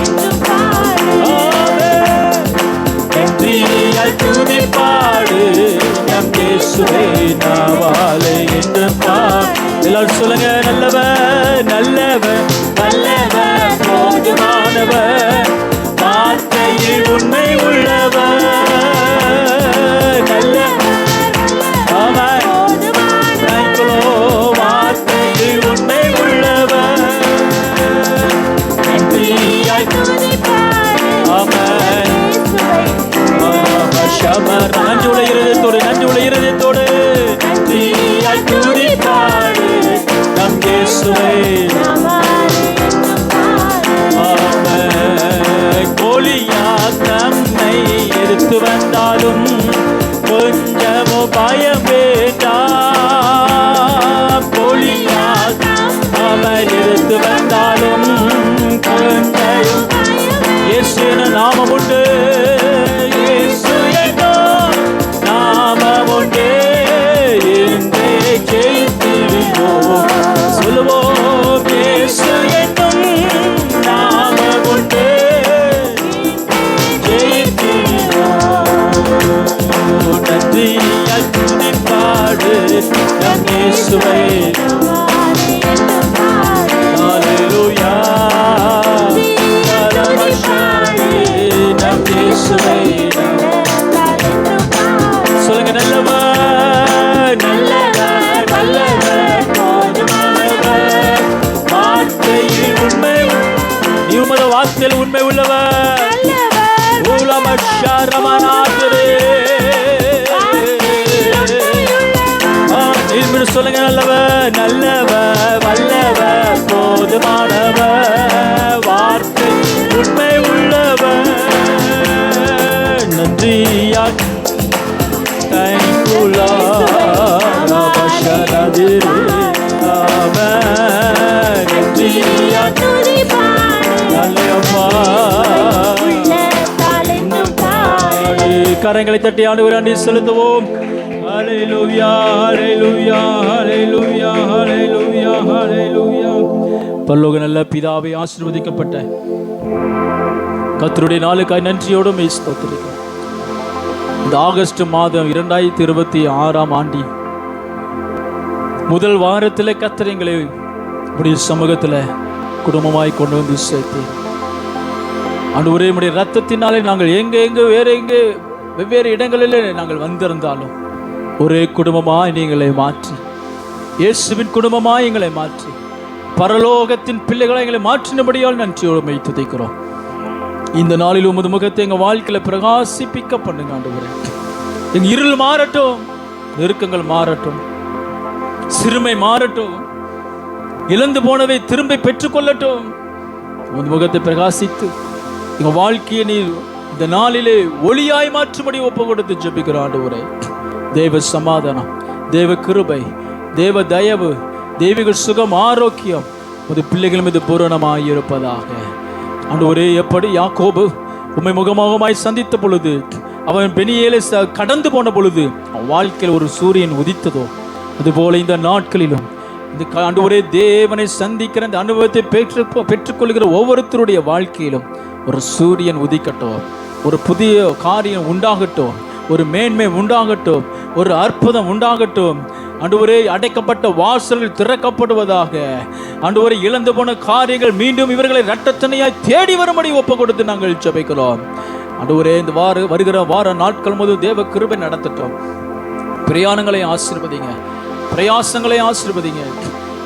இயேசுவை நாவாலே என்று எல்லாரும் சொல்லுங்க. நல்லவர் நல்லவர் நல்லவர் போதுமானவர், வார்த்தையில் உண்மை உள்ளவர். நல்லவர் ஆமென், வார்த்தையில் உண்மை உள்ளவர். நன்றியாய் ஆமென். நன்றி உள்ள இருதயத்தோடு, நன்றி உள்ள இருதயத்தோடு நன்றியாய் துதிப்பாடு நம் இயேசுவை. கோலியாத் நம்மை எதிர்த்து வந்தாலும் கொஞ்சமோ பயம் வேண்டாம். கோலியாத் நம்மை எதிர்த்து வந்தாலும் கொஞ்சம் இயேசு என நாமம் உண்டு, இயேசு என நாமம் உண்டு, என்றே ஜெயித்திடுவோம். சொல்லுவோம், இயேசு என்னும் நாமம் உண்டு, ஜெயித்திடுவோம். நன்றியால் துதிப்பாடு நம் இயேசுவை. ஹல்லேலூயா நம் இயேசுவை. சொல்லுங்க. நல்லவர் நல்லவர் நல்லவர் போதுமானவர், வார்த்தையில் உண்மை, நீ உமது வார்த்தையில் உண்மை உள்ளவர். சொல்லுங்க. நல்லவர் நல்லவர் வல்லவர் போதுமானவர், வார்த்தை உண்மை உள்ளவர். நன்றியா கரங்களை தட்டி ஆண்டவரை நன்றி செலுத்துவோம். ஹல்லேலூயா ஹல்லேலூயா ஹல்லேலூயா ஹல்லேலூயா ஹல்லேலூயா. பரலோக நல்ல பிதாவே, ஆசீர்வதிக்கப்பட்ட கர்த்தருடைய நாளுக்காய் நன்றியோடும் ஸ்தோத்திரிக்கிறோம். இந்த ஆகஸ்ட் மாதம் 2026 ஆண்டின் முதல் வாரத்தில் கர்த்தர் எங்களை உடைய சமூகத்தில் குடும்பமாய் கொண்டு வந்து சேர்த்தேன். ஆண்டவரே, உம்முடைய ரத்தத்தினாலே நாங்கள் வேற எங்கே வெவ்வேறு இடங்களில் நாங்கள் வந்திருந்தாலும் ஒரே குடும்பமாய் நீங்களை மாற்றி, இயேசுவின் குடும்பமாய் எங்களை மாற்றி, பரலோகத்தின் பிள்ளைகளை எங்களை மாற்றினபடியால் நன்றியோடு துதிக்கிறோம். இந்த நாளில் உமது முகத்தை எங்கள் வாழ்க்கையில் பிரகாசிப்பிக்க பண்ணுங்க ஆண்டவரே. எங்கள் இருள் மாறட்டும், நெருக்கங்கள் மாறட்டும், சிறுமை மாறட்டும், இழந்து போனவை திரும்பி பெற்றுக்கொள்ளட்டும். உமது முகத்தை பிரகாசித்து எங்கள் வாழ்க்கையை நீர் இந்த நாளிலே ஒளியாய் மாற்றும்படி ஒப்பு கொடுத்து ஜெபிக்கிற ஆண்டவரே. தேவ சமாதானம், தேவ கிருபை, தேவ தயவு, தெய்வீக சுகம், ஆரோக்கியம் உமது பிள்ளைகள் மீது பூரணமாய் இருப்பதாக. ஆண்டவரே, எப்படி யாக்கோபு உம்மை முகமுகமாய் சந்தித்த பொழுது, அவன் பெனியேலை கடந்து போன பொழுது அவன் வாழ்க்கையில் ஒரு சூரியன் உதித்ததோ, அதுபோல இந்த நாட்களிலும் இந்த ஆண்டவரே தேவனை சந்திக்கிற இந்த அனுபவத்தை பெற்றுக்கொள்கிற ஒவ்வொருத்தருடைய வாழ்க்கையிலும் ஒரு சூரியன் உதிக்கட்டும், ஒரு புதிய காரியம் உண்டாகட்டும், ஒரு மேன்மை உண்டாகட்டும், ஒரு அற்புதம் உண்டாகட்டும். ஆண்டவரே, அடைக்கப்பட்ட வாசல்கள் திறக்கப்படுவதாக. ஆண்டவரே, இழந்து போன காரியங்கள் மீண்டும் இவர்களை இரட்டத்தனையாய் தேடி வரும்படி ஒப்பு கொடுத்து நாங்கள் ஜெபிக்கிறோம். ஆண்டவரே, இந்த வருகிற வார நாட்கள் முதல் தேவ கிருபை நடத்தட்டும். பிரயாணங்களை ஆசீர்வதிங்க, பிரயாசங்களை ஆசீர்வதிங்க.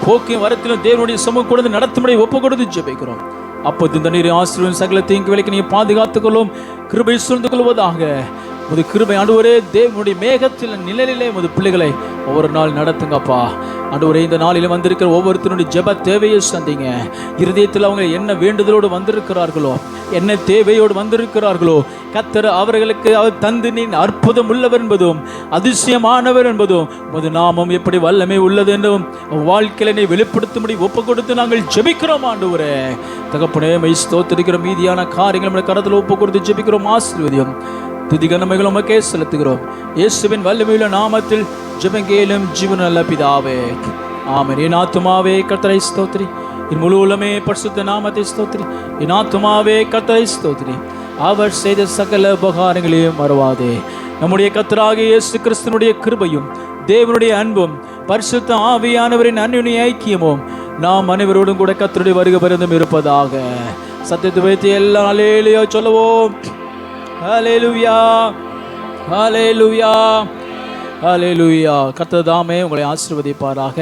போக்கியும் வரத்திலும் தேவனுடைய சமூகம் கொடுத்து நடத்தும்படி ஒப்பு கொடுத்து ஜெபிக்கிறோம். அப்போது இந்த நீரை ஆசீர்வதியும் சகல தீங்கு விலைக்கு நீங்க பாதுகாத்துக் கொள்ளும், கிருபை சூழ்ந்து கொள்வதாக. உமது கிருபை ஆண்டவரே, தேவனுடைய மேகத்தில் நிழலிலே உமது பிள்ளைகளை ஒவ்வொரு நாள் நடத்துங்கப்பா. ஆண்டவரே, இந்த நாளில் வந்திருக்கிற ஒவ்வொருத்தருடைய ஜெப தேவையை சந்திங்க. இருதயத்தில் அவங்க என்ன வேண்டுதலோடு வந்திருக்கிறார்களோ, என்ன தேவையோடு வந்திருக்கிறார்களோ, கர்த்தர் அவர்களுக்கு அவர் தந்து நீ அற்புதம் உள்ளவர் என்பதும் அதிசயமானவர் என்பதும் உமது நாமம் எப்படி வல்லமை உள்ளது என்றும் வாழ்க்கையில நீ வெளிப்படுத்தும்படி ஒப்பு கொடுத்து நாங்கள் ஜெபிக்கிறோம். ஆண்டவரே தகப்பனே, மை ஸ்தோத்திரிக்கிற மீதியான காரியங்களை கரத்தில் ஒப்பு கொடுத்து ஜெபிக்கிறோம். ஆசீர்வதியும் துதிகனமைகளும் உமக்கே செலுத்துகிறோம். இயேசுவின் வல்லமையுள்ள நாமத்தில் ஜெபங்கேலும் ஜீவன் நல்ல பிதாவே, ஆமென். என் ஆத்துமாவே கர்த்தரை ஸ்தோத்திரி, என் முழு உள்ளமே பரிசுத்த நாமத்தை ஸ்தோத்திரி. என் ஆத்துமாவே கர்த்தரை ஸ்தோத்திரி, அவர் செய்த சகல உபகாரங்களையும் மறவாதே. நம்முடைய கர்த்தராகிய இயேசு கிறிஸ்துவினுடைய கிருபையும் தேவனுடைய அன்பும் பரிசுத்த ஆவியானவரின் அன்பின் ஐக்கியமும் நாம் அனைவரோடும் கூட கர்த்தருடைய வருகை பரிந்தும் இருப்பதாக. சத்தியத்தை வைத்து எல்லா ஹல்லேலூயா சொல்லுவோம். ஹல்லேலூயா, ஹல்லேலூயா, ஹல்லேலூயா. கர்த்தர் தாமே உங்களை ஆசீர்வதிப்பாராக.